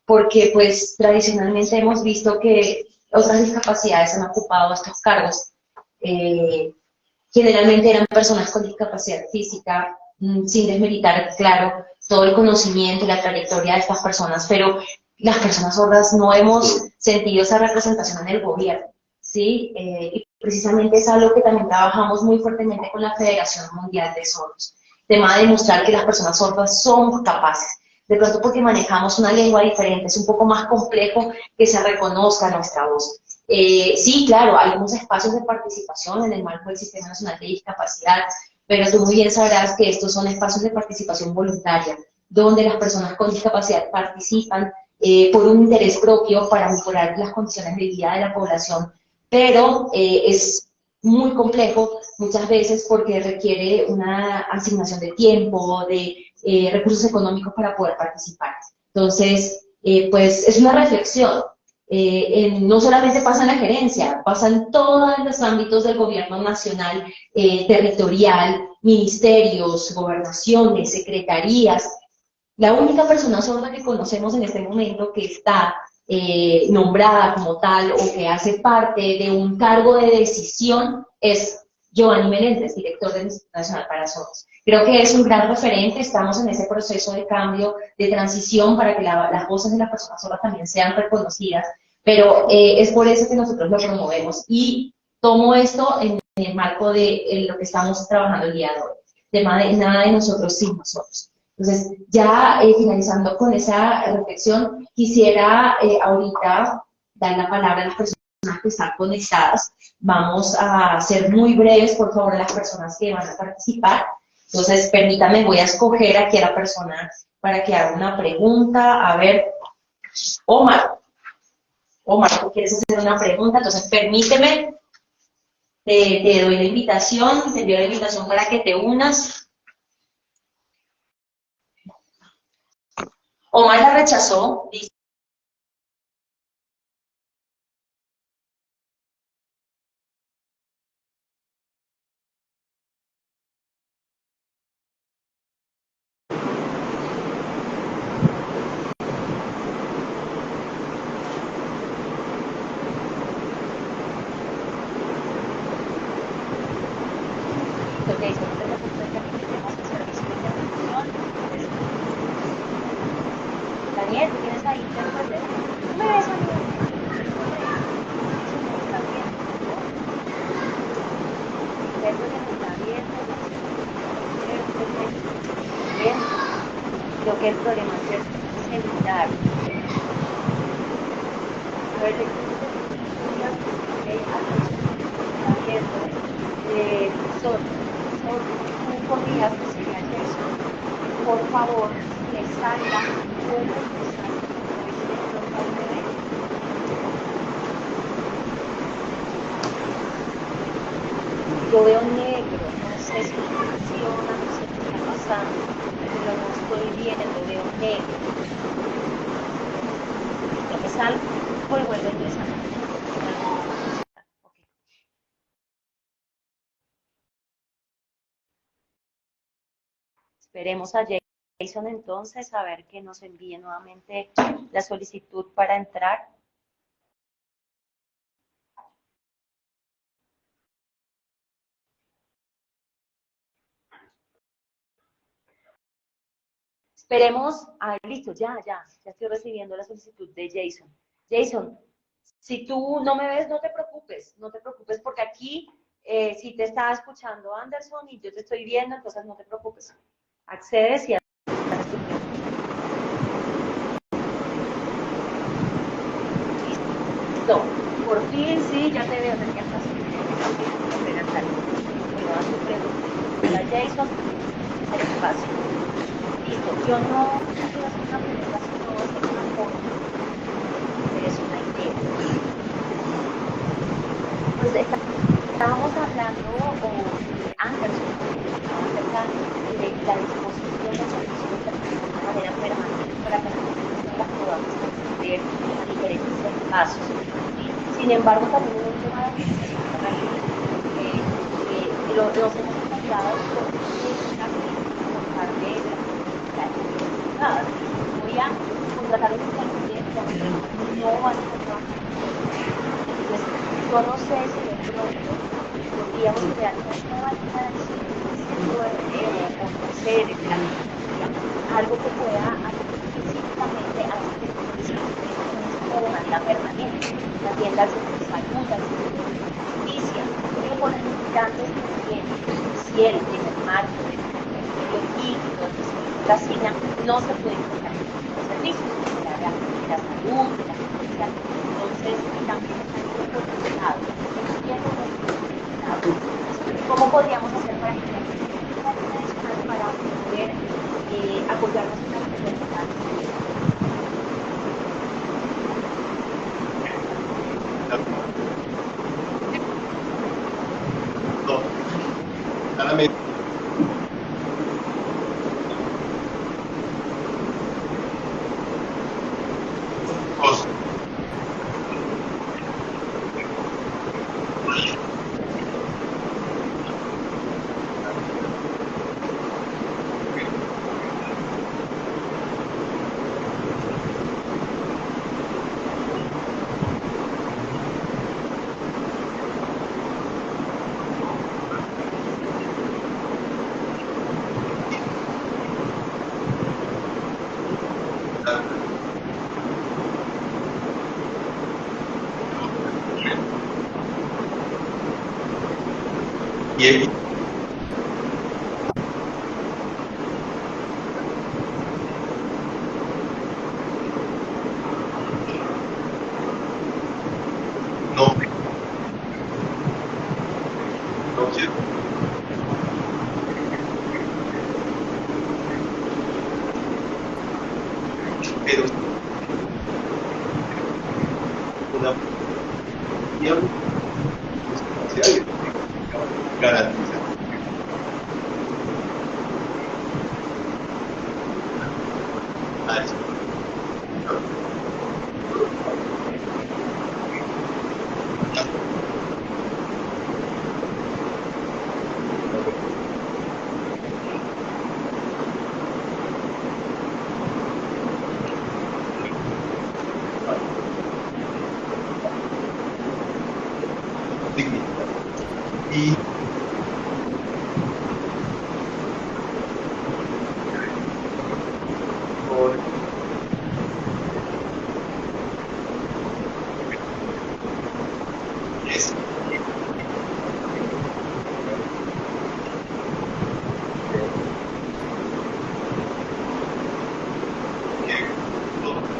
porque pues tradicionalmente hemos visto que otras discapacidades han ocupado estos cargos. Generalmente eran personas con discapacidad física, sin desmeritar, claro, todo el conocimiento y la trayectoria de estas personas, pero las personas sordas no hemos sentido esa representación en el gobierno. ¿sí? Y precisamente es algo que también trabajamos muy fuertemente con la Federación Mundial de Sordos. Tema de demostrar que las personas sordas son capaces. De pronto porque manejamos una lengua diferente, es un poco más complejo que se reconozca nuestra voz. Sí, claro, hay unos espacios de participación en el marco del Sistema Nacional de Discapacidad, pero tú muy bien sabrás que estos son espacios de participación voluntaria, donde las personas con discapacidad participan por un interés propio para mejorar las condiciones de vida de la población, pero es muy complejo muchas veces porque requiere una asignación de tiempo, de recursos económicos para poder participar. Entonces, pues es una reflexión. No solamente pasa en la gerencia, pasa en todos los ámbitos del gobierno nacional, territorial, ministerios, gobernaciones, secretarías. La única persona sorda que conocemos en este momento que está nombrada como tal o que hace parte de un cargo de decisión es Giovanni Meléndez, director del Instituto Nacional para Sordos. Creo que es un gran referente, estamos en ese proceso de cambio, de transición para que las voces de las personas sordas también sean reconocidas, pero es por eso que nosotros lo promovemos y tomo esto en el marco de lo que estamos trabajando el día de hoy, tema de nada de nosotros sin nosotros. Entonces, ya finalizando con esa reflexión, quisiera ahorita dar la palabra a las personas que están conectadas. Vamos a ser muy breves, por favor, a las personas que van a participar. Entonces, permítame, voy a escoger aquí a la persona para que haga una pregunta. A ver, Omar, ¿tú quieres hacer una pregunta? Entonces, permíteme, te doy la invitación, te envío la invitación para que te unas. Omar la rechazó, dice. Daniel, ¿tú tienes ahí intérprete? ¿Me ves a mí? Intérprete está bien, bien. Creo que el problema es celular. A ver, tú podrías decirle a Jason, por favor, que salga, puede empezar. Yo veo negro, no sé si funciona, no sé qué está pasando, pero no estoy viendo, veo negro. Lo que salgo y vuelvo a ingresar. Okay. Esperemos a Jason entonces a ver que nos envíe nuevamente la solicitud para entrar. Esperemos, listo, ya estoy recibiendo la solicitud de Jason. Jason, si tú no me ves, no te preocupes porque aquí si te está escuchando Anderson y yo te estoy viendo, entonces no te preocupes. Accedes y listo. Por fin, sí, ya te veo, ya estás. Bueno, haz tu pregunta a Jason, el espacio. Listo, yo no quiero hacer una pregunta, sino hacer una foto. Es una idea. Pues estábamos hablando, o Anderson, acerca de la disposición de servicios de manera permanente para que las podamos acceder a diferentes espacios. Sin embargo, también hay un tema de administración de recursos, los hemos encontrado por parte de voy a contratar un intérprete no van a encontrar. Entonces, yo no sé si de pronto podríamos crear una nueva línea de ofrecer algo que pueda específicamente hacer de manera permanente. Se atiende al centro de salud, al centro de justicia, pero con los limitantes que tiene el cielo, en el mar, el líquido, el distrito de la Sina, no se pueden prestar los servicios del área de la salud, de la justicia. Entonces, también están por otro lado. ¿Cómo podríamos hacer para generar una línea adicional para poder apoyarnos en la comunidad? No, claramente. Costo. Y el, no, no quiero. Pero una posición sustancial garantiza. A eso. Y por eso, y todo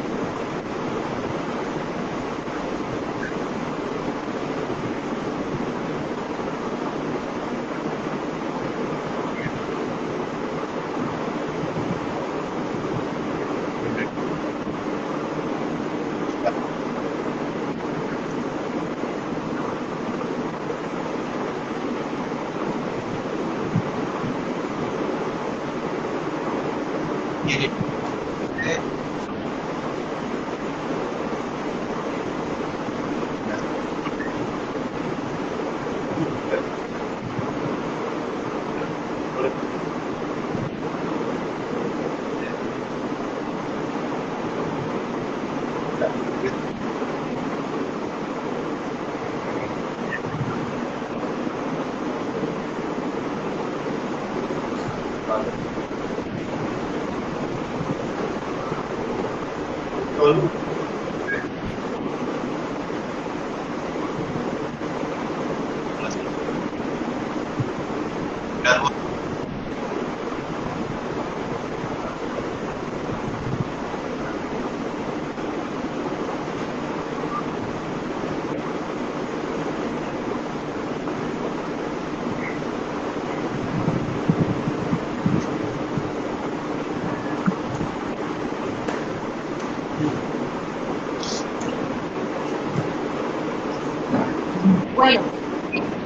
Bueno,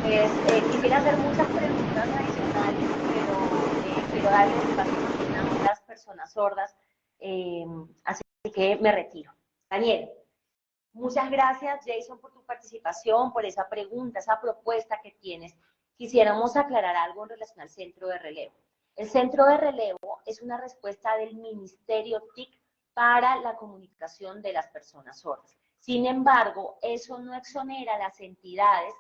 pues quisiera hacer muchas preguntas adicionales, pero darle espacio también a otras personas sordas, eh, así que me retiro. Daniel, muchas gracias, Jason, por tu participación, por esa pregunta, esa propuesta que tienes. Quisiéramos aclarar algo en relación al centro de relevo. El centro de relevo es una respuesta del Ministerio TIC para la comunicación de las personas sordas. Sin embargo, eso no exonera a las entidades,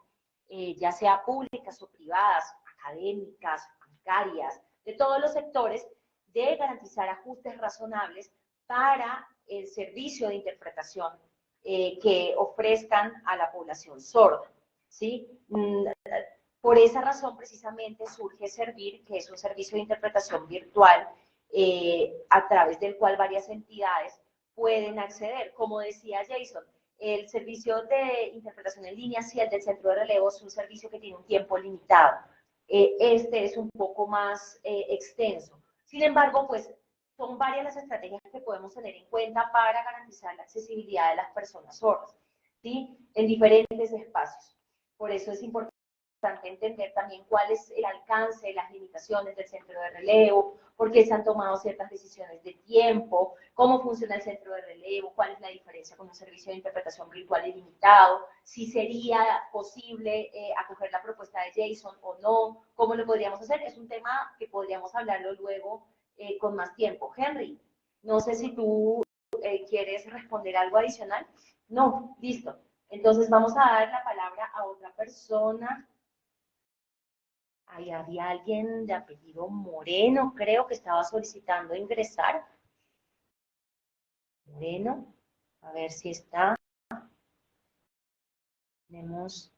ya sea públicas o privadas, académicas, bancarias, de todos los sectores, de garantizar ajustes razonables para el servicio de interpretación que ofrezcan a la población sorda, ¿sí? Por esa razón, precisamente, surge Servir, que es un servicio de interpretación virtual a través del cual varias entidades pueden acceder. Como decía Jason, el servicio de interpretación en línea, si el del centro de relevo, es un servicio que tiene un tiempo limitado. Este es un poco más extenso. Sin embargo, pues son varias las estrategias que podemos tener en cuenta para garantizar la accesibilidad de las personas sordas, ¿sí? En diferentes espacios. Por eso es importante entender también cuál es el alcance, las limitaciones del centro de relevo, por qué se han tomado ciertas decisiones de tiempo, cómo funciona el centro de relevo, cuál es la diferencia con un servicio de interpretación virtual ilimitado, si sería posible acoger la propuesta de Jason o no, cómo lo podríamos hacer. Es un tema que podríamos hablarlo luego con más tiempo. Henry, no sé si tú quieres responder algo adicional. No, listo. Entonces vamos a dar la palabra a otra persona. Ahí había alguien de apellido Moreno, creo que estaba solicitando ingresar. Moreno, a ver si está. Tenemos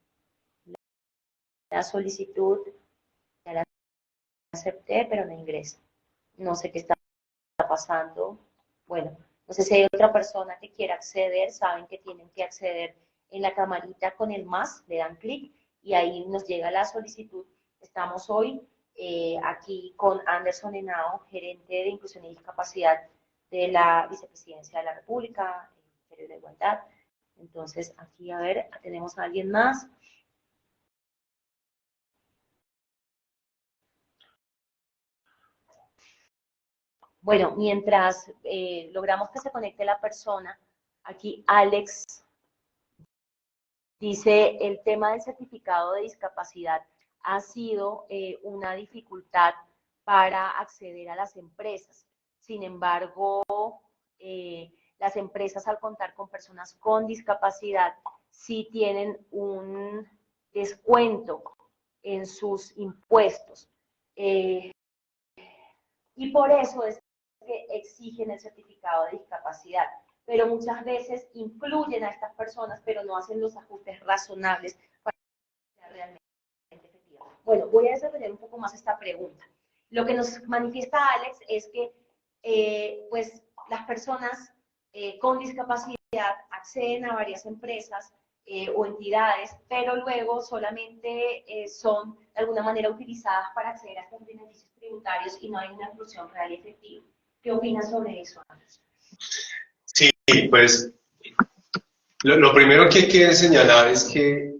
la solicitud, ya la acepté, pero no ingresa. No sé qué está pasando. Bueno, no sé si hay otra persona que quiera acceder. Saben que tienen que acceder en la camarita con el más, le dan clic y ahí nos llega la solicitud. Estamos hoy aquí con Anderson Henao, gerente de Inclusión y Discapacidad de la Vicepresidencia de la República, el Ministerio de Igualdad. Entonces, aquí, a ver, tenemos a alguien más. Bueno, mientras logramos que se conecte la persona, aquí Alex dice, el tema del certificado de discapacidad ha sido una dificultad para acceder a las empresas. Sin embargo, las empresas, al contar con personas con discapacidad, sí tienen un descuento en sus impuestos. Y por eso es que exigen el certificado de discapacidad. Pero muchas veces incluyen a estas personas, pero no hacen los ajustes razonables para que sea realmente efectiva. Bueno, voy a desarrollar un poco más esta pregunta. Lo que nos manifiesta Alex es que pues las personas con discapacidad acceden a varias empresas o entidades, pero luego solamente son de alguna manera utilizadas para acceder a estos beneficios tributarios y no hay una inclusión real y efectiva. ¿Qué opinas sobre eso, Alex? Sí, pues lo primero que hay que señalar es que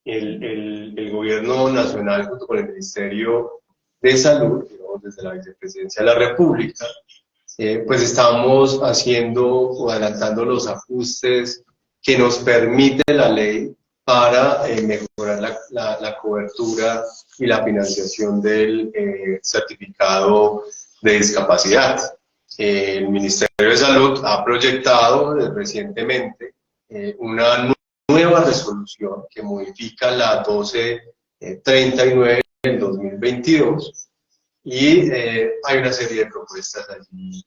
el gobierno nacional, junto con el Ministerio de Salud, digamos, desde la Vicepresidencia de la República, pues estamos haciendo o adelantando los ajustes que nos permite la ley para mejorar la cobertura y la financiación del certificado de discapacidad. El Ministerio de Salud ha proyectado recientemente una nueva resolución que modifica la 1239 del 2022 y hay una serie de propuestas allí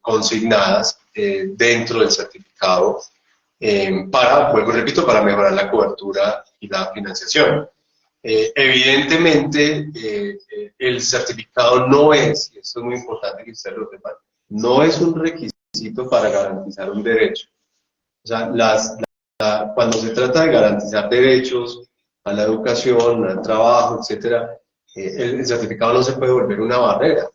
consignadas dentro del certificado para, vuelvo y repito, para mejorar la cobertura y la financiación. Evidentemente, el certificado no es, y esto es muy importante que ustedes lo sepan, no es un requisito para garantizar un derecho. O sea, cuando se trata de garantizar derechos a la educación, al trabajo, etcétera, el certificado no se puede volver una barrera.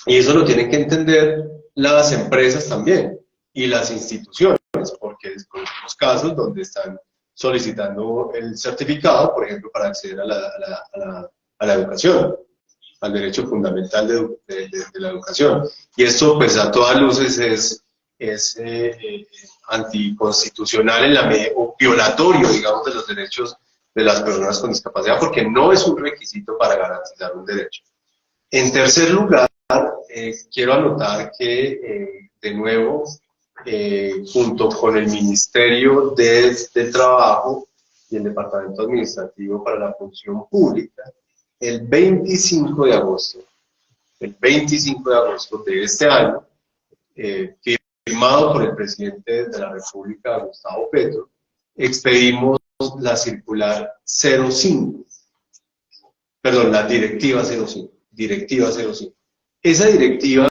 Y eso lo tienen que entender las empresas también y las instituciones, porque conocemos casos donde están solicitando el certificado, por ejemplo, para acceder a la educación, al derecho fundamental de la educación. Y esto, pues, a todas luces es anticonstitucional en la medida, o violatorio, digamos, de los derechos de las personas con discapacidad, porque no es un requisito para garantizar un derecho. En tercer lugar, quiero anotar que, de nuevo, junto con el Ministerio del Trabajo y el Departamento Administrativo para la Función Pública, el 25 de agosto de este año, firmado por el presidente de la República, Gustavo Petro, expedimos la circular 05, perdón, la directiva 05, directiva 05. Esa directiva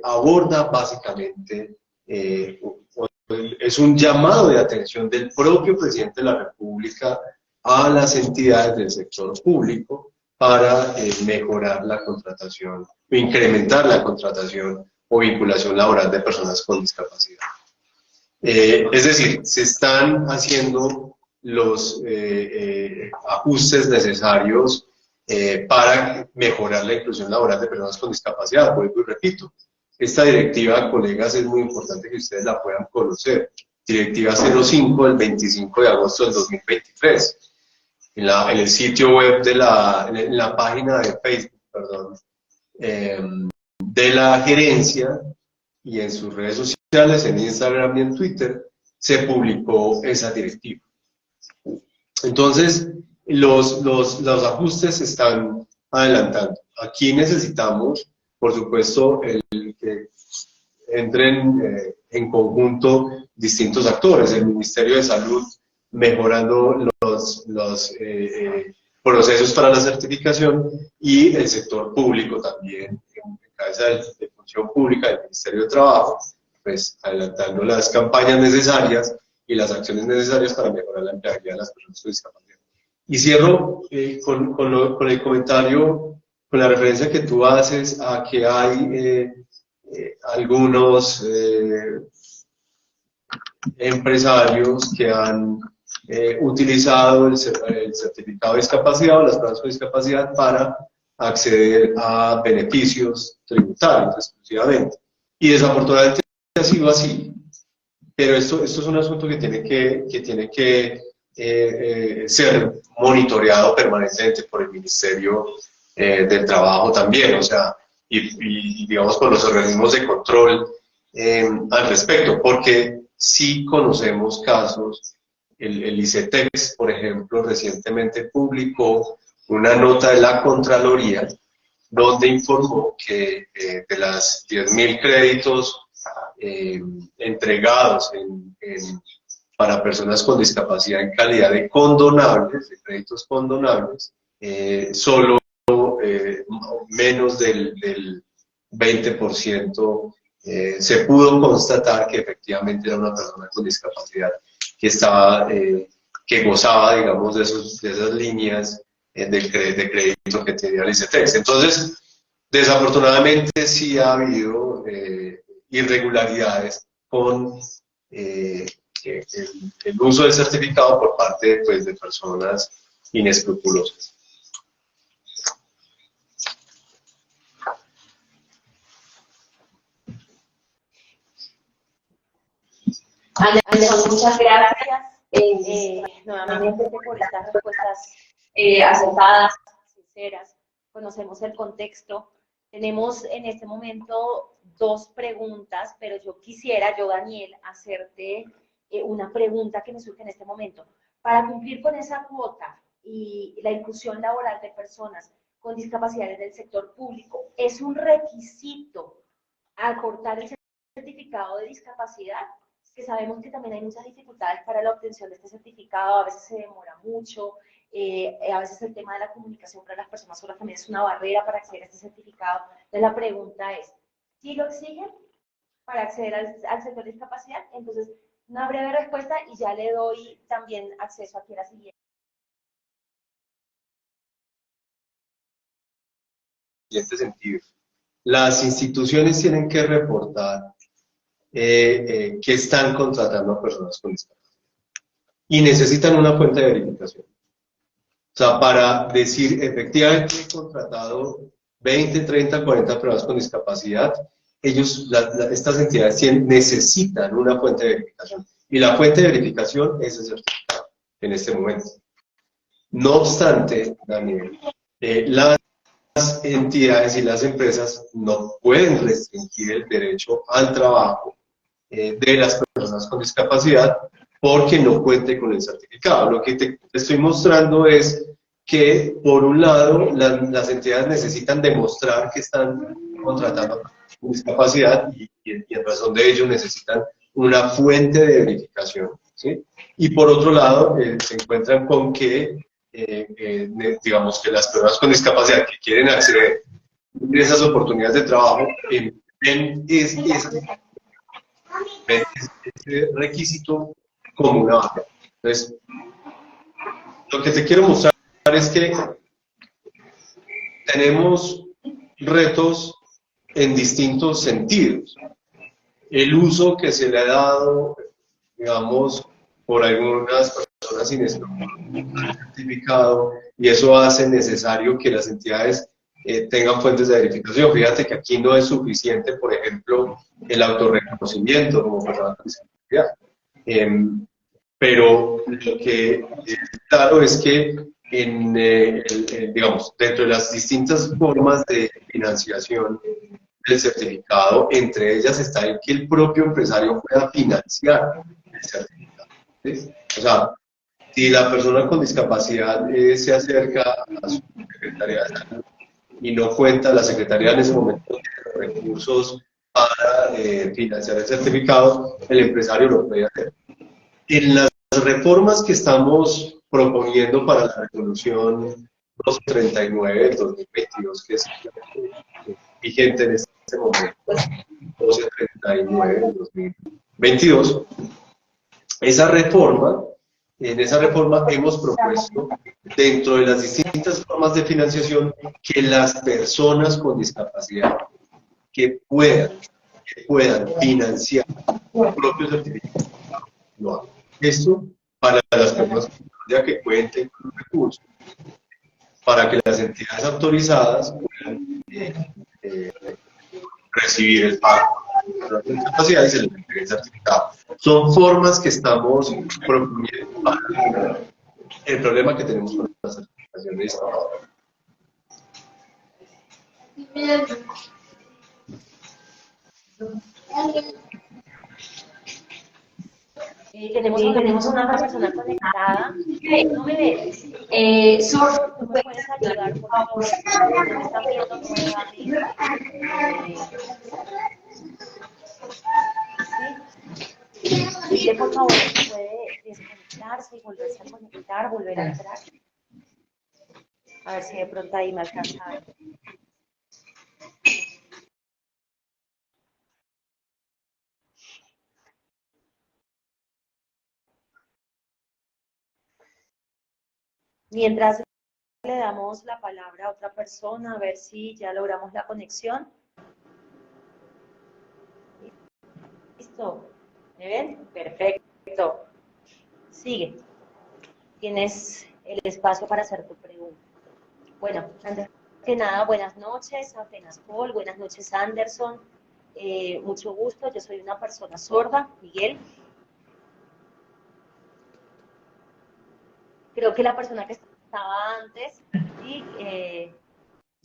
aborda básicamente, es un llamado de atención del propio presidente de la República a las entidades del sector público para mejorar la contratación, incrementar la contratación o vinculación laboral de personas con discapacidad. Es decir, se están haciendo los ajustes necesarios para mejorar la inclusión laboral de personas con discapacidad. Vuelvo y repito, esta directiva, colegas, es muy importante que ustedes la puedan conocer. Directiva 05 del 25 de agosto del 2023. En el sitio web en la página de Facebook, perdón, de la gerencia y en sus redes sociales, en Instagram y en Twitter, se publicó esa directiva. Entonces, los ajustes se están adelantando. Aquí necesitamos, por supuesto, que entren en conjunto distintos actores, el Ministerio de Salud mejorando los procesos para la certificación y el sector público también, en cabeza de función pública del Ministerio de Trabajo, pues adelantando las campañas necesarias y las acciones necesarias para mejorar la empleabilidad de las personas con discapacidad. Y cierro con el comentario, con la referencia que tú haces a que hay algunos empresarios que han utilizado el certificado de discapacidad o las personas con discapacidad para acceder a beneficios tributarios exclusivamente. Y desafortunadamente ha sido así. Pero esto es un asunto que tiene que ser monitoreado permanentemente por el Ministerio del Trabajo también, o sea, y digamos por los organismos de control al respecto, porque sí conocemos casos. El ICETEX, por ejemplo, recientemente publicó una nota de la Contraloría donde informó que de las 10.000 créditos entregados para personas con discapacidad en calidad de condonables, de créditos condonables, solo menos del 20% se pudo constatar que efectivamente era una persona con discapacidad que estaba, que gozaba, digamos, de esas líneas de crédito que tenía el ICETEX. Entonces, desafortunadamente sí ha habido irregularidades con el uso del certificado por parte, pues, de personas inescrupulosas. Anderson, muchas gracias nuevamente por estas respuestas acertadas, sinceras. Conocemos el contexto. Tenemos en este momento dos preguntas, pero yo quisiera, Daniel, hacerte una pregunta que me surge en este momento. Para cumplir con esa cuota y la inclusión laboral de personas con discapacidades del sector público, ¿es un requisito acortar el certificado de discapacidad? Que sabemos que también hay muchas dificultades para la obtención de este certificado, a veces se demora mucho, a veces el tema de la comunicación para las personas sordas también es una barrera para acceder a este certificado. Entonces la pregunta es, ¿sí lo exigen para acceder al sector de discapacidad? Entonces, una breve respuesta y ya le doy también acceso aquí a la siguiente. En este sentido, las instituciones tienen que reportar que están contratando a personas con discapacidad y necesitan una fuente de verificación. O sea, para decir efectivamente he contratado 20, 30, 40 personas con discapacidad, estas entidades necesitan una fuente de verificación. Y la fuente de verificación es el certificado en este momento. No obstante, Daniel, las entidades y las empresas no pueden restringir el derecho al trabajo de las personas con discapacidad porque no cuente con el certificado. Lo que te estoy mostrando es que, por un lado, las entidades necesitan demostrar que están contratando con discapacidad y en razón de ello necesitan una fuente de verificación, ¿sí? Y por otro lado, se encuentran con que, digamos, que las personas con discapacidad que quieren acceder a esas oportunidades de trabajo ven ese requisito como una barrera. Entonces, lo que te quiero mostrar es que tenemos retos en distintos sentidos. El uso que se le ha dado, digamos, por algunas personas inescrupulosas al certificado, y eso hace necesario que las entidades tengan fuentes de verificación. Fíjate que aquí no es suficiente, por ejemplo, el autorreconocimiento como persona con discapacidad. Pero lo que es claro es que digamos, dentro de las distintas formas de financiación del certificado, entre ellas está el que el propio empresario pueda financiar el certificado, ¿sí? O sea, si la persona con discapacidad se acerca a su Secretaría de Salud y no cuenta, la Secretaría en ese momento tiene los recursos para financiar el certificado, el empresario lo puede hacer. En las reformas que estamos proponiendo para la resolución 239 del 2022, que es vigente en este momento, 1239 del 2022, en esa reforma hemos propuesto, dentro de las distintas formas de financiación, que las personas con discapacidad que puedan financiar su propio certificado lo hagan. Esto para las personas ya que cuenten con los recursos, para que las entidades autorizadas puedan recibir el pago de la discapacidad y se les entregue el certificado. Son formas que estamos proponiendo para el problema que tenemos con la certificación de discapacidad. Tenemos una persona conectada. No me ves. Sor, ¿Tú me puedes ayudar, por favor? No me están viendo nuevamente. ¿Sí? Dile, por favor, si puede desconectarse y volverse a conectar, volver a entrar. A ver si de pronto ahí me alcanza a ver. Mientras le damos la palabra a otra persona, a ver si ya logramos la conexión. ¿Listo? ¿Me ven? Perfecto. Sigue. Tienes el espacio para hacer tu pregunta. Bueno, antes que nada, buenas noches, apenas Paul, buenas noches Anderson. Mucho gusto, yo soy una persona sorda, Miguel. Creo que la persona que estaba antes, ¿sí?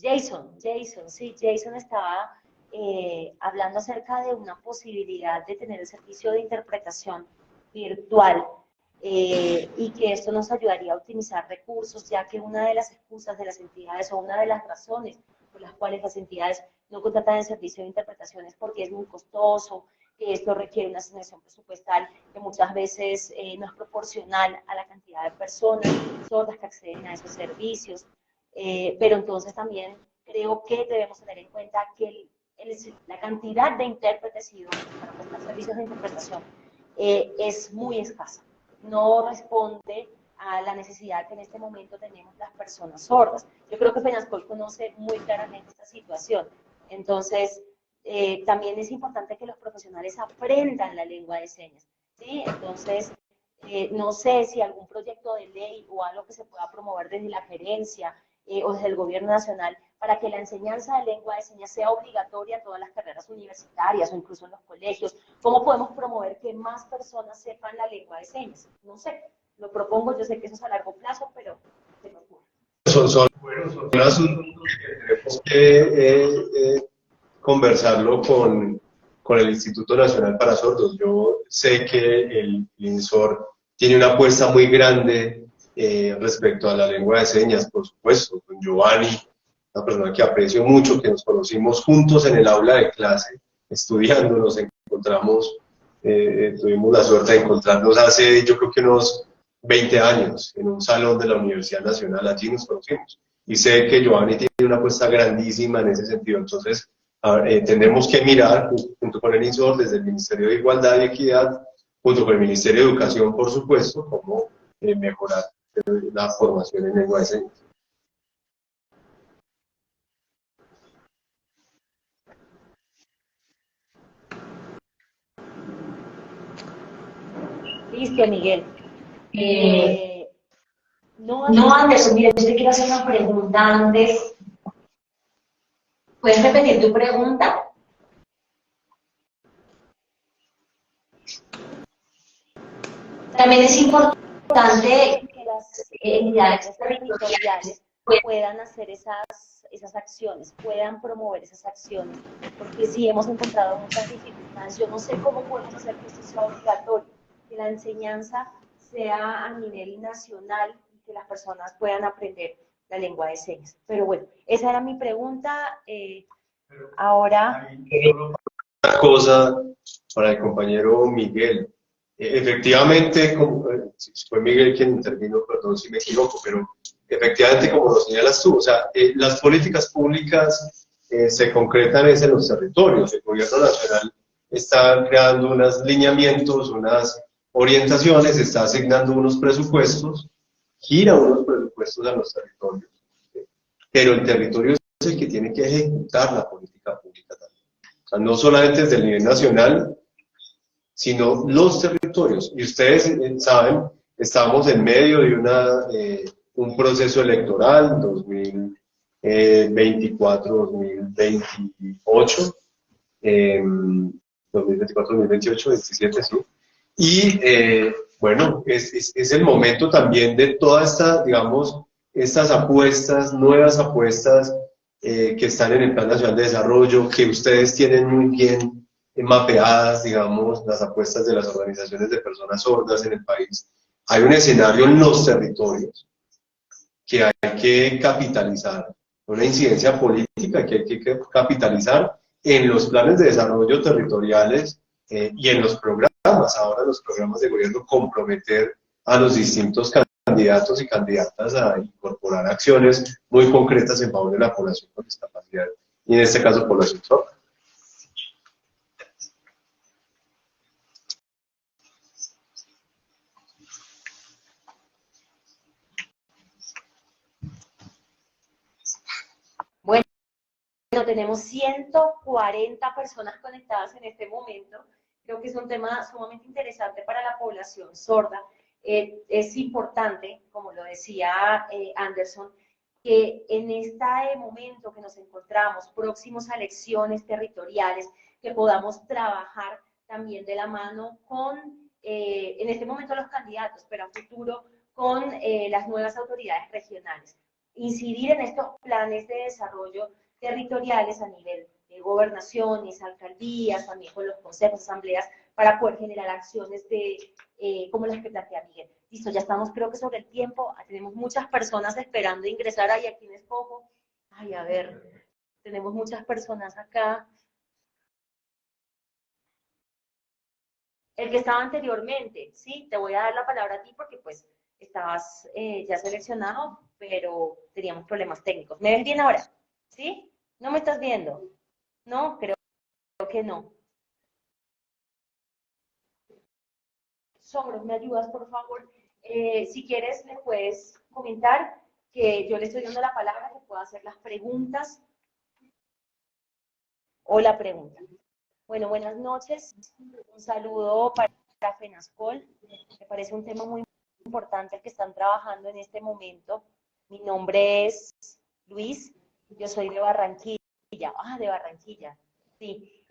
Jason estaba hablando acerca de una posibilidad de tener el servicio de interpretación virtual y que esto nos ayudaría a optimizar recursos, ya que una de las excusas de las entidades o una de las razones por las cuales las entidades no contratan el servicio de interpretación es porque es muy costoso, que esto requiere una asignación presupuestal que muchas veces no es proporcional a la cantidad de personas sordas que acceden a esos servicios. Pero entonces también creo que debemos tener en cuenta que la cantidad de intérpretes idóneos para prestar servicios de interpretación es muy escasa. No responde a la necesidad que en este momento tenemos las personas sordas. Yo creo que Penascol conoce muy claramente esta situación. Entonces, también es importante que los profesionales aprendan la lengua de señas, ¿sí? Entonces, no sé si algún proyecto de ley o algo que se pueda promover desde la gerencia o desde el gobierno nacional para que la enseñanza de lengua de señas sea obligatoria en todas las carreras universitarias o incluso en los colegios. ¿Cómo podemos promover que más personas sepan la lengua de señas? No sé, lo propongo, yo sé que eso es a largo plazo, pero se me ocurre. Son asuntos que tenemos que conversarlo con el Instituto Nacional para Sordos. Yo sé que el INSOR tiene una apuesta muy grande respecto a la lengua de señas, por supuesto, con Giovanni una persona que aprecio mucho, que nos conocimos juntos en el aula de clase, estudiando, nos encontramos, tuvimos la suerte de encontrarnos hace, yo creo que unos 20 años, en un salón de la Universidad Nacional, allí nos conocimos. Y sé que Giovanni tiene una apuesta grandísima en ese sentido, entonces tenemos que mirar, junto con el INSOR, desde el Ministerio de Igualdad y Equidad, junto con el Ministerio de Educación, por supuesto, cómo mejorar la formación en lengua de señas. Listo, Miguel. No, No, Anderson, mira, yo te quiero hacer una pregunta antes. ¿Puedes repetir tu pregunta? También es importante que las entidades territoriales puedan hacer esas acciones, puedan promover esas acciones, porque sí hemos encontrado muchas dificultades. Yo no sé cómo podemos hacer que esto sea obligatorio, que la enseñanza sea a nivel nacional y que las personas puedan aprender la lengua de señas. Pero bueno, esa era mi pregunta. Ahora... Una cosa para el compañero Miguel. Efectivamente, si fue Miguel quien intervino, perdón si me equivoco, pero efectivamente, como lo señalas tú, o sea, las políticas públicas se concretan en los territorios. El gobierno nacional está creando unos lineamientos, unas orientaciones, está asignando unos presupuestos, gira unos presupuestos a los territorios, pero el territorio es el que tiene que ejecutar la política pública también. O sea, no solamente desde el nivel nacional, sino los territorios. Y ustedes saben, estamos en medio de un proceso electoral 2024-2028, 2024-2028, 27, sí. Y bueno, es el momento también de todas estas, digamos, estas apuestas, nuevas apuestas que están en el Plan Nacional de Desarrollo, que ustedes tienen muy bien mapeadas, digamos, las apuestas de las organizaciones de personas sordas en el país. Hay un escenario en los territorios que hay que capitalizar, una incidencia política que hay que capitalizar en los planes de desarrollo territoriales y en los programas, ahora los programas de gobierno, comprometer a los distintos candidatos y candidatas a incorporar acciones muy concretas en favor de la población con discapacidad, y en este caso población sorda. Bueno, tenemos 140 personas conectadas en este momento. Creo que es un tema sumamente interesante para la población sorda. Es importante, como lo decía Anderson, que en este momento que nos encontramos próximos a elecciones territoriales, que podamos trabajar también de la mano con, en este momento los candidatos, pero a futuro con las nuevas autoridades regionales. Incidir en estos planes de desarrollo territoriales a nivel de gobernaciones, alcaldías, también con los consejos, asambleas, para poder generar acciones como las que plantea Miguel. Listo, ya estamos creo que sobre el tiempo, tenemos muchas personas esperando ingresar. Ay, ¿a quién escojo? Ay, a ver, tenemos muchas personas acá. El que estaba anteriormente, sí, te voy a dar la palabra a ti porque pues estabas ya seleccionado, pero teníamos problemas técnicos. ¿Me ves bien ahora? ¿Sí? ¿No me estás viendo? No, creo que no. Sombros, ¿me ayudas, por favor? Si quieres, me puedes comentar que yo le estoy dando la palabra, que pueda hacer las preguntas o la pregunta. Bueno, buenas noches. Un saludo para FENASCOL. Me parece un tema muy importante el que están trabajando en este momento. Mi nombre es Luis, yo soy de Barranquilla. Ah, de Barranquilla, sí.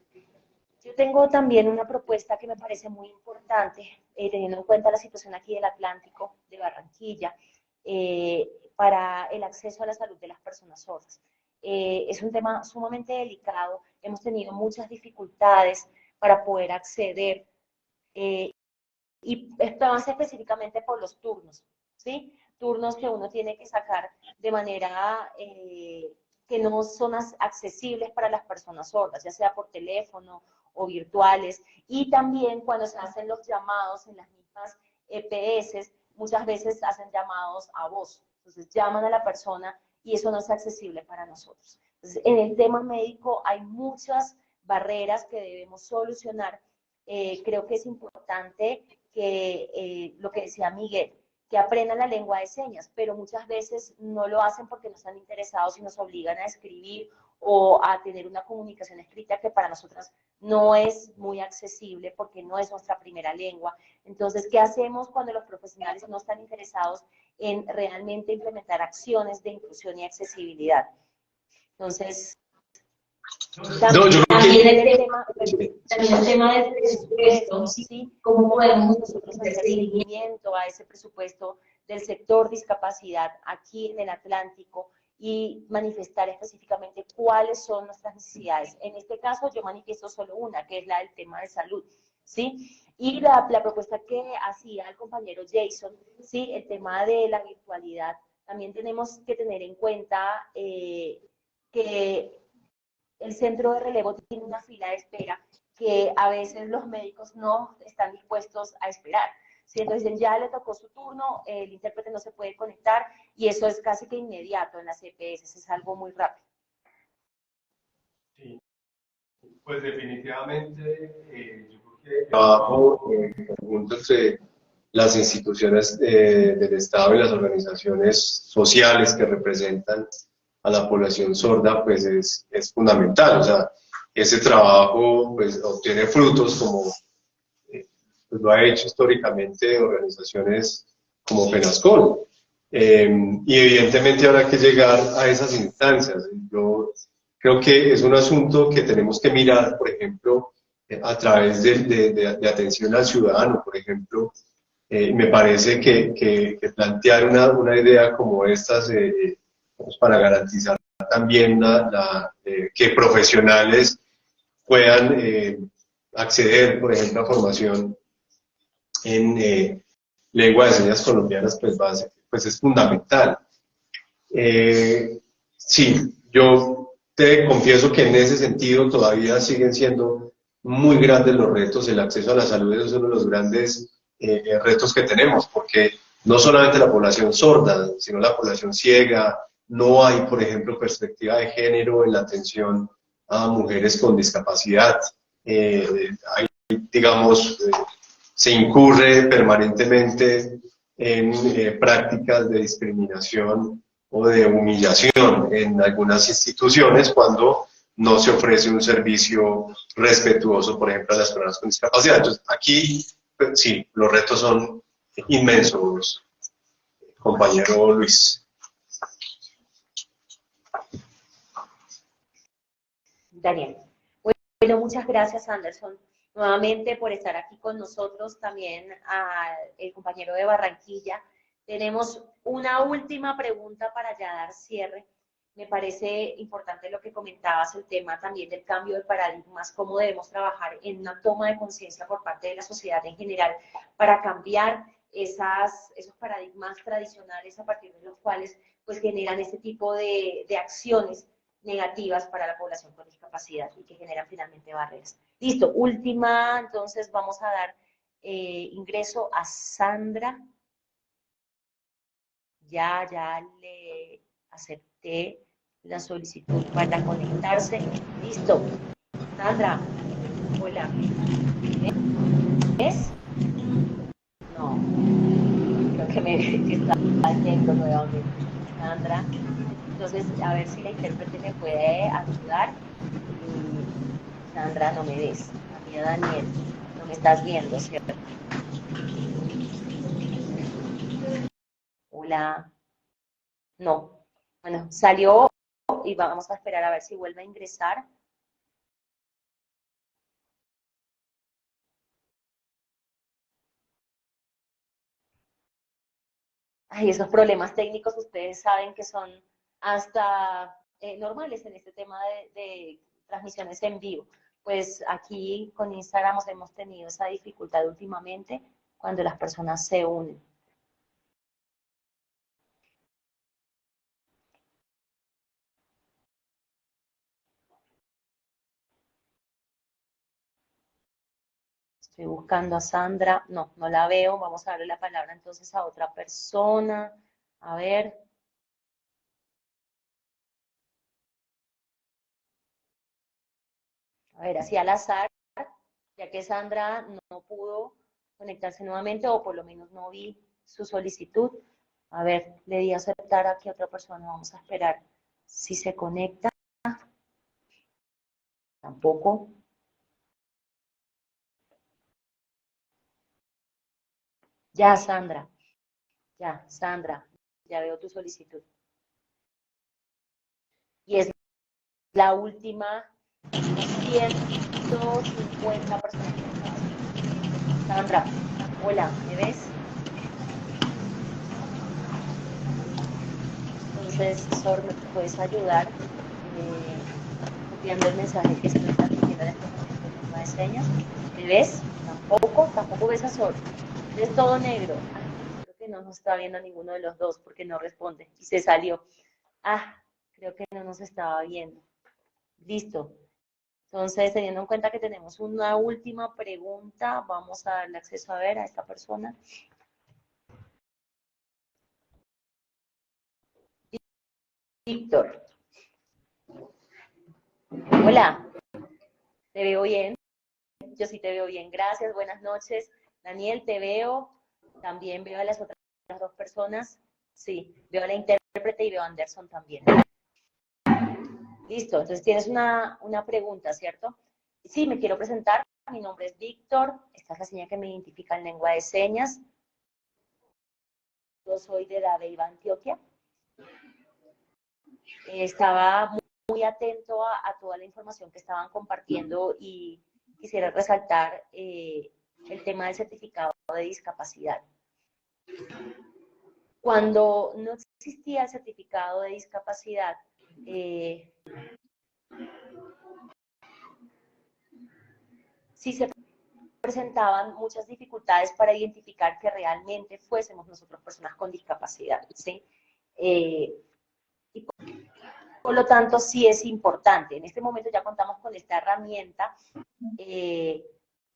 Yo tengo también una propuesta que me parece muy importante, teniendo en cuenta la situación aquí del Atlántico, de Barranquilla, para el acceso a la salud de las personas sordas. Es un tema sumamente delicado, hemos tenido muchas dificultades para poder acceder, y esto más específicamente por los turnos, ¿sí? Turnos que uno tiene que sacar de manera que no son accesibles para las personas sordas, ya sea por teléfono o virtuales, y también cuando se hacen los llamados en las mismas EPS, muchas veces hacen llamados a voz, entonces llaman a la persona y eso no es accesible para nosotros. Entonces, en el tema médico hay muchas barreras que debemos solucionar. Creo que es importante que, lo que decía Miguel, que aprendan la lengua de señas, pero muchas veces no lo hacen porque no están interesados y nos obligan a escribir o a tener una comunicación escrita que para nosotras no es muy accesible porque no es nuestra primera lengua. Entonces, ¿qué hacemos cuando los profesionales no están interesados en realmente implementar acciones de inclusión y accesibilidad? Entonces, No, yo creo También que también el tema del presupuesto, ¿sí? ¿sí? ¿Cómo podemos Nosotros hacer hacer seguimiento a ese presupuesto del sector discapacidad aquí en el Atlántico y manifestar específicamente cuáles son nuestras necesidades. En este caso yo manifiesto solo una, que es la del tema de salud, ¿sí? Y la propuesta que hacía el compañero Jason, ¿sí? El tema de la virtualidad, también tenemos que tener en cuenta que el centro de relevo tiene una fila de espera que a veces los médicos no están dispuestos a esperar. ¿Sí? Entonces dicen, ya le tocó su turno, el intérprete no se puede conectar y eso es casi que inmediato en las EPS, es algo muy rápido. sí, pues definitivamente yo creo que el trabajo en conjunto entre las instituciones del Estado y las organizaciones sociales que representan a la población sorda, pues es fundamental. O sea, ese trabajo pues obtiene frutos como pues, lo ha hecho históricamente organizaciones como Penascol. Y evidentemente habrá que llegar a esas instancias. Yo creo que es un asunto que tenemos que mirar, por ejemplo, a través de atención al ciudadano, por ejemplo. Me parece que plantear una idea como estas pues, para garantizar también que profesionales puedan acceder, por ejemplo, a formación en lengua de señas colombianas, pues es fundamental. Sí, yo te confieso que en ese sentido todavía siguen siendo muy grandes los retos. El acceso a la salud es uno de los grandes retos que tenemos, porque no solamente la población sorda, sino la población ciega, no hay, por ejemplo, perspectiva de género en la atención a mujeres con discapacidad. Hay, digamos, se incurre permanentemente en prácticas de discriminación o de humillación en algunas instituciones cuando no se ofrece un servicio respetuoso, por ejemplo, a las personas con discapacidad. Entonces, aquí, pues, sí, los retos son inmensos, compañero Luis. Daniel. Bueno, muchas gracias, Anderson, nuevamente por estar aquí con nosotros, también al compañero de Barranquilla. Tenemos una última pregunta para ya dar cierre. Me parece importante lo que comentabas, el tema también del cambio de paradigmas, cómo debemos trabajar en una toma de conciencia por parte de la sociedad en general para cambiar esos paradigmas tradicionales a partir de los cuales pues generan este tipo de acciones negativas para la población con discapacidad y que generan finalmente barreras. Listo, última, entonces vamos a dar ingreso a Sandra. Ya le acepté la solicitud para conectarse. Listo. Sandra, hola. ¿Ves? No, creo que me está yendo nuevamente. Sandra. Entonces, a ver si la intérprete me puede ayudar. Y Sandra, no me ves. A mí, Daniel, no me estás viendo, ¿cierto? Hola. No. Bueno, salió y vamos a esperar a ver si vuelve a ingresar. Ay, esos problemas técnicos ustedes saben que son hasta normales en este tema de transmisiones en vivo. Pues aquí con Instagram hemos tenido esa dificultad últimamente cuando las personas se unen. Estoy buscando a Sandra. No, no la veo. Vamos a darle la palabra entonces a otra persona. A ver. A ver, así al azar, ya que Sandra no pudo conectarse nuevamente, o por lo menos no vi su solicitud. A ver, le di a aceptar aquí a otra persona. Vamos a esperar si se conecta. Tampoco. Ya, Sandra. Ya, Sandra. Ya veo tu solicitud. Y es la última 150 personas. Sandra, hola, ¿me ves? Entonces, Sor, ¿me puedes ayudar copiando el mensaje que se me está pidiendo en este momento en lengua de señas? ¿Me ves? Tampoco ves a Sor. Es todo negro. Creo que no nos está viendo ninguno de los dos porque no responde y se salió. Creo que no nos estaba viendo. Listo. Entonces, teniendo en cuenta que tenemos una última pregunta, vamos a darle acceso a ver a esta persona. Víctor. Hola. ¿Te veo bien? Yo sí te veo bien. Gracias. Buenas noches. Daniel, te veo. También veo a las otras dos personas. Sí, veo a la intérprete y veo a Anderson también. Listo. Entonces, tienes una pregunta, ¿cierto? Sí, me quiero presentar. Mi nombre es Víctor. Esta es la señal que me identifica en lengua de señas. Yo soy de Dabeiba, Antioquia. Estaba muy atento a toda la información que estaban compartiendo y quisiera resaltar el tema del certificado de discapacidad. Cuando no existía el certificado de discapacidad, sí se presentaban muchas dificultades para identificar que realmente fuésemos nosotros personas con discapacidad, ¿sí? Y por lo tanto, sí es importante. En este momento ya contamos con esta herramienta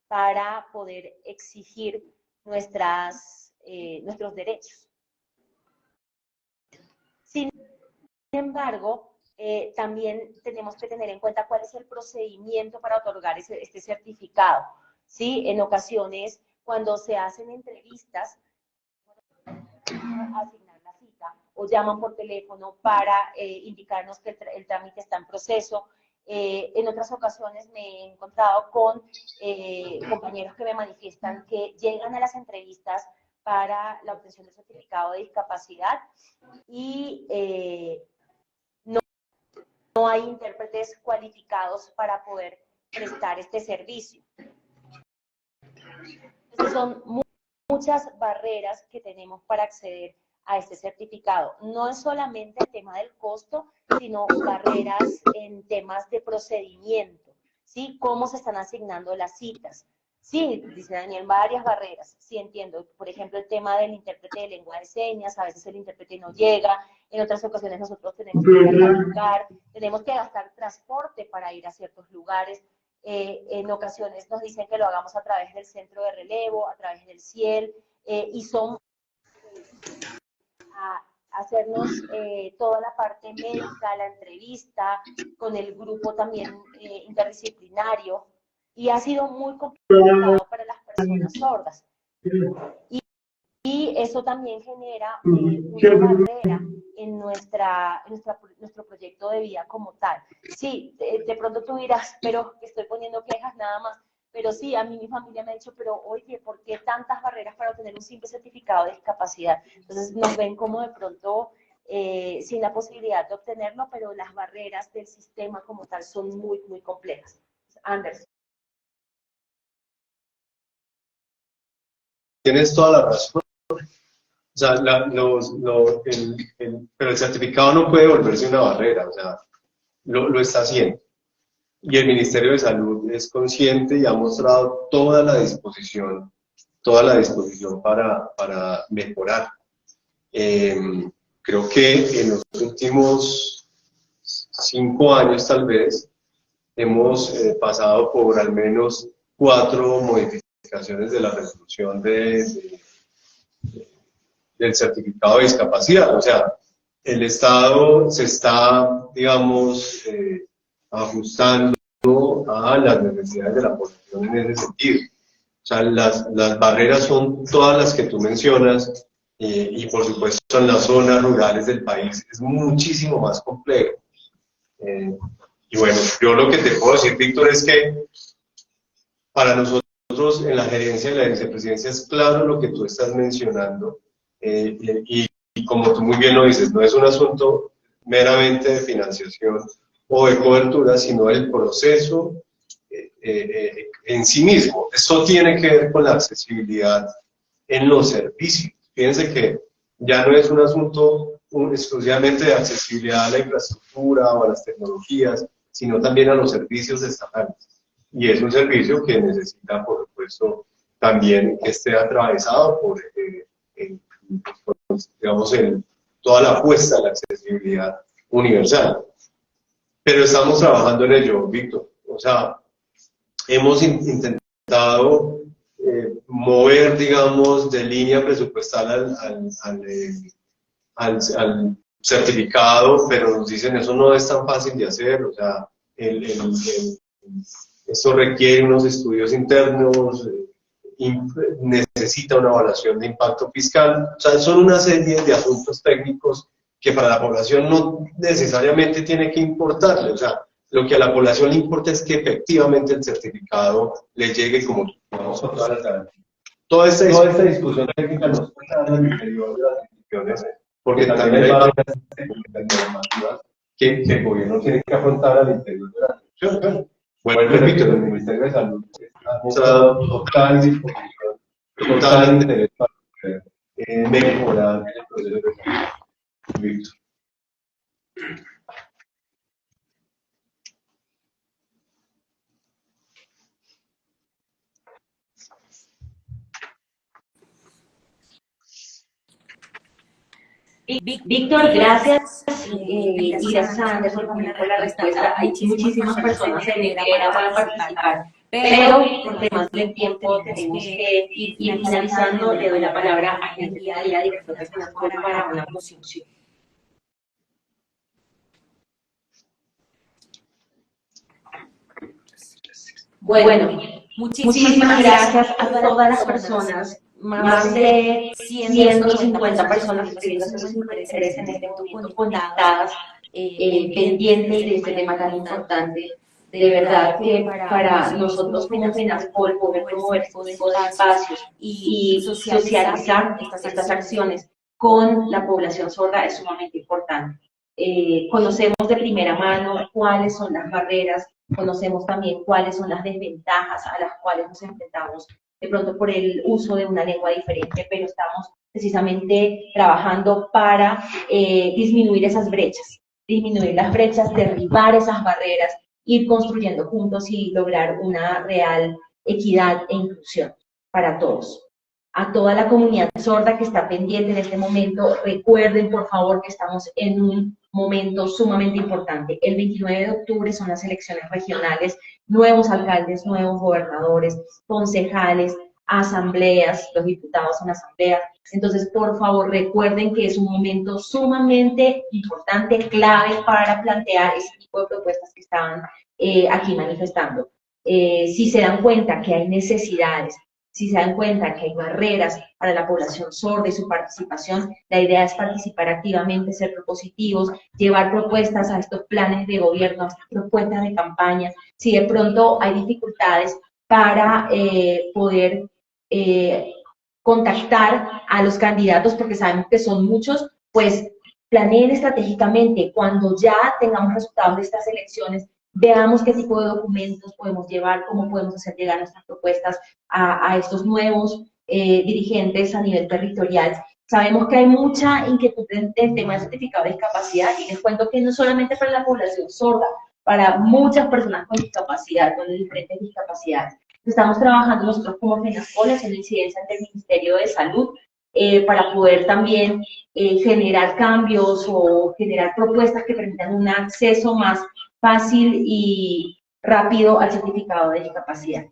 para poder exigir nuestros derechos. Sin embargo, también tenemos que tener en cuenta cuál es el procedimiento para otorgar este certificado. ¿Sí? En ocasiones, cuando se hacen entrevistas, asignar la cita o llaman por teléfono para indicarnos que el trámite está en proceso. En otras ocasiones me he encontrado con compañeros que me manifiestan que llegan a las entrevistas para la obtención del certificado de discapacidad y no hay intérpretes cualificados para poder prestar este servicio. Entonces son muchas barreras que tenemos para acceder a este certificado. No es solamente el tema del costo, sino barreras en temas de procedimiento, ¿sí? Cómo se están asignando las citas. Sí, dice Daniel, varias barreras, sí entiendo. Por ejemplo, el tema del intérprete de lengua de señas, a veces el intérprete no llega, en otras ocasiones nosotros tenemos que gastar transporte para ir a ciertos lugares. En ocasiones nos dicen que lo hagamos a través del centro de relevo, a través del CIEL, y son a hacernos toda la parte médica, la entrevista, con el grupo también interdisciplinario, y ha sido muy complicado para las personas sordas. Y eso también genera una barrera en nuestro proyecto de vida como tal. Sí, de pronto tú dirás, pero estoy poniendo quejas nada más. Pero sí, a mí mi familia me ha dicho, pero oye, ¿por qué tantas barreras para obtener un simple certificado de discapacidad? Entonces nos ven como de pronto sin la posibilidad de obtenerlo, pero las barreras del sistema como tal son muy, muy complejas. Anderson. Tienes toda la razón. O sea, pero el certificado no puede volverse una barrera, o sea, lo está haciendo. Y el Ministerio de Salud es consciente y ha mostrado toda la disposición para mejorar. Creo que en los últimos 5 años tal vez hemos pasado por al menos 4 modificaciones modificaciones de la resolución del certificado de discapacidad. O sea, el Estado se está, digamos, ajustando a las necesidades de la población en ese sentido. O sea, las barreras son todas las que tú mencionas, y por supuesto en las zonas rurales del país es muchísimo más complejo. Y bueno, yo lo que te puedo decir, Víctor, es que para nosotros en la gerencia de la vicepresidencia es claro lo que tú estás mencionando, y como tú muy bien lo dices, no es un asunto meramente de financiación o de cobertura, sino el proceso en sí mismo. Esto tiene que ver con la accesibilidad en los servicios. Fíjense que ya no es un asunto exclusivamente de accesibilidad a la infraestructura o a las tecnologías, sino también a los servicios estatales. Y es un servicio que necesita, por supuesto, también que esté atravesado por, digamos, toda la apuesta a la accesibilidad universal. Pero estamos trabajando en ello, Víctor. O sea, hemos intentado mover, digamos, de línea presupuestal al certificado, pero nos dicen eso no es tan fácil de hacer. O sea, esto requiere unos estudios internos, necesita una evaluación de impacto fiscal. O sea, son una serie de asuntos técnicos que para la población no necesariamente tiene que importarle. O sea, lo que a la población le importa es que efectivamente el certificado le llegue como vamos con todas las garantías. Toda esta discusión técnica nos puede dar al interior de las instituciones, porque también hay varias normativas que el gobierno tiene que afrontar al interior de las instituciones. Bueno, repito, el Ministerio de Salud ha mostrado total disposición, total interés para poder mejorar el proceso de salud. Víctor. Víctor, gracias, y gracias a Anderson también por la respuesta. Hay muchísimas personas en espera para participar, pero por temas del tiempo tenemos que ir finalizando. Le doy la palabra a Henry Díaz, director de FENASCOL, para una conclusión. Bueno, muchísimas gracias a todas las personas. Más de 150 personas escribiendo sus intereses en este momento, conectadas, pendientes de este tema tan importante. De verdad que para nosotros como FENASCOL poder promover este tipo de espacios y socializar estas acciones con la población sorda es sumamente importante. Conocemos de primera mano cuáles son las barreras, conocemos también cuáles son las desventajas a las cuales nos enfrentamos de pronto por el uso de una lengua diferente, pero estamos precisamente trabajando para disminuir esas brechas, disminuir las brechas, derribar esas barreras, ir construyendo juntos y lograr una real equidad e inclusión para todos. A toda la comunidad sorda que está pendiente en este momento, recuerden por favor que estamos en un momento sumamente importante. El 29 de octubre son las elecciones regionales, nuevos alcaldes, nuevos gobernadores, concejales, asambleas, los diputados en asamblea. Entonces, por favor, recuerden que es un momento sumamente importante, clave para plantear ese tipo de propuestas que estaban aquí manifestando. Si se dan cuenta que hay necesidades, si se dan cuenta que hay barreras para la población sorda y su participación, la idea es participar activamente, ser propositivos, llevar propuestas a estos planes de gobierno, a estas propuestas de campaña. Si de pronto hay dificultades para poder contactar a los candidatos, porque sabemos que son muchos, pues planeen estratégicamente. Cuando ya tengamos resultados de estas elecciones, veamos qué tipo de documentos podemos llevar, cómo podemos hacer llegar nuestras propuestas a estos nuevos dirigentes a nivel territorial. Sabemos que hay mucha inquietud en el tema del certificado de discapacidad, y les cuento que no solamente para la población sorda, para muchas personas con discapacidad, con diferentes discapacidades. Estamos trabajando nosotros como FENASCOL haciendo incidencia ante el Ministerio de Salud para poder también generar cambios o generar propuestas que permitan un acceso más fácil y rápido al certificado de discapacidad.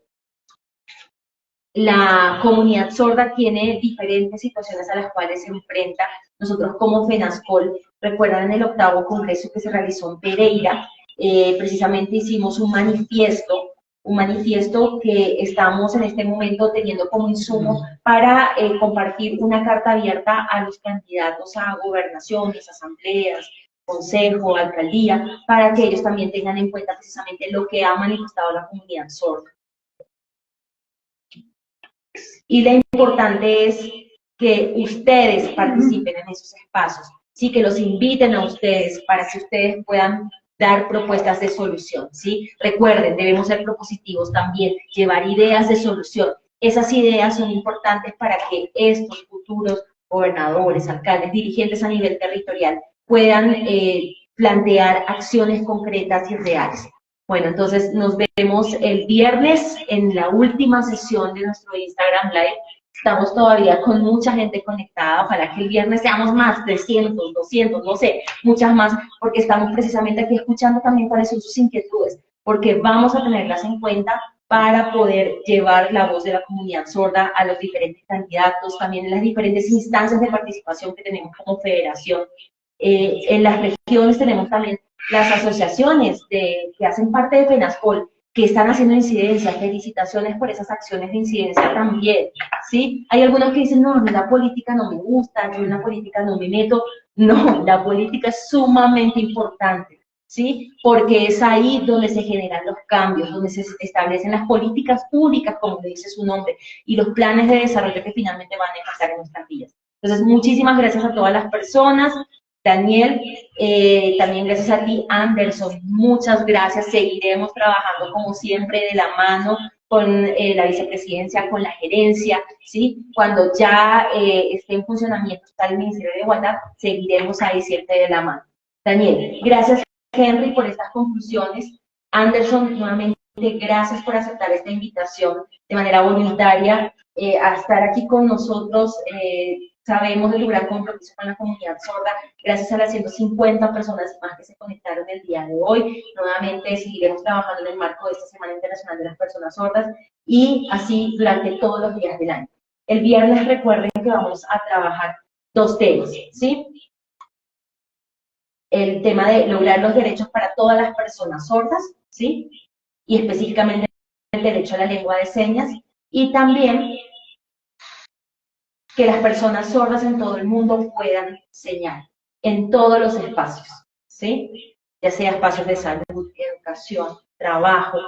La comunidad sorda tiene diferentes situaciones a las cuales se enfrenta. Nosotros como FENASCOL, recuerdan en el 8º Congreso que se realizó en Pereira, precisamente hicimos un manifiesto que estamos en este momento teniendo como insumo para compartir una carta abierta a los candidatos a gobernaciones, asambleas, consejo, alcaldía, para que ellos también tengan en cuenta precisamente lo que ha manifestado la comunidad sorda. Y lo importante es que ustedes participen en esos espacios, sí, que los inviten a ustedes para que ustedes puedan dar propuestas de solución, ¿sí? Recuerden, debemos ser propositivos también, llevar ideas de solución. Esas ideas son importantes para que estos futuros gobernadores, alcaldes, dirigentes a nivel territorial puedan plantear acciones concretas y reales. Bueno, entonces nos vemos el viernes en la última sesión de nuestro Instagram Live. Estamos todavía con mucha gente conectada. Ojalá que el viernes seamos más, 300, 200, no sé, muchas más, porque estamos precisamente aquí escuchando también cuáles son sus inquietudes, porque vamos a tenerlas en cuenta para poder llevar la voz de la comunidad sorda a los diferentes candidatos, también en las diferentes instancias de participación que tenemos como federación. En las regiones tenemos también las asociaciones que hacen parte de FENASCOL, que están haciendo incidencia. Felicitaciones por esas acciones de incidencia también, ¿sí? Hay algunos que dicen, no, la política no me gusta, yo en la política no me meto. No, la política es sumamente importante, ¿sí? Porque es ahí donde se generan los cambios, donde se establecen las políticas públicas, como le dice su nombre, y los planes de desarrollo que finalmente van a impactar en nuestras vidas. Entonces, muchísimas gracias a todas las personas. Daniel, también gracias a ti, Anderson, muchas gracias. Seguiremos trabajando como siempre de la mano con la vicepresidencia, con la gerencia, ¿sí? Cuando ya esté en funcionamiento está el Ministerio de Igualdad, seguiremos ahí siempre de la mano. Daniel, gracias Henry por estas conclusiones. Anderson, nuevamente gracias por aceptar esta invitación de manera voluntaria a estar aquí con nosotros. Sabemos de tu gran compromiso con la comunidad sorda, gracias a las 150 personas más que se conectaron el día de hoy. Nuevamente seguiremos trabajando en el marco de esta Semana Internacional de las Personas Sordas y así durante todos los días del año. El viernes recuerden que vamos a trabajar 2 temas, ¿sí? El tema de lograr los derechos para todas las personas sordas, ¿sí? Y específicamente el derecho a la lengua de señas, y también que las personas sordas en todo el mundo puedan señalar en todos los espacios, ¿sí? Ya sea espacios de salud, educación, trabajo.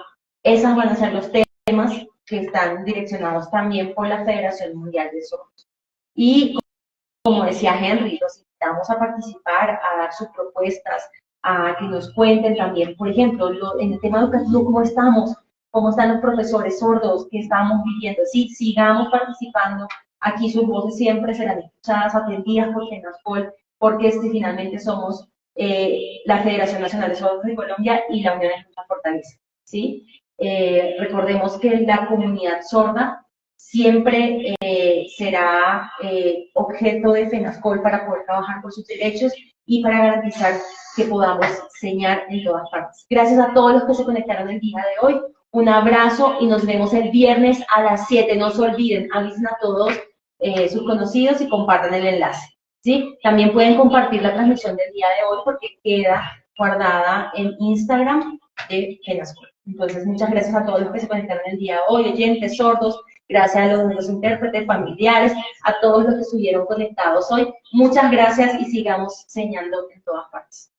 Esos van a ser los temas que están direccionados también por la Federación Mundial de Sordos. Y como decía Henry, los invitamos a participar, a dar sus propuestas, a que nos cuenten también, por ejemplo, en el tema educativo, cómo estamos, cómo están los profesores sordos, qué estamos viviendo. Sí, sigamos participando. Aquí sus voces siempre serán escuchadas, atendidas por FENASCOL, porque finalmente somos la Federación Nacional de Sordos de Colombia y la Unión de Nuestra Fortaleza, ¿sí? Recordemos que la comunidad sorda siempre será objeto de FENASCOL para poder trabajar por sus derechos y para garantizar que podamos señalar en todas partes. Gracias a todos los que se conectaron el día de hoy. Un abrazo y nos vemos el viernes a las 7. No se olviden, avisen a todos sus conocidos y compartan el enlace, ¿sí? También pueden compartir la transmisión del día de hoy porque queda guardada en Instagram de FENASCOL. Entonces, muchas gracias a todos los que se conectaron el día de hoy, oyentes, sordos, gracias a los intérpretes, familiares, a todos los que estuvieron conectados hoy. Muchas gracias y sigamos señalando en todas partes.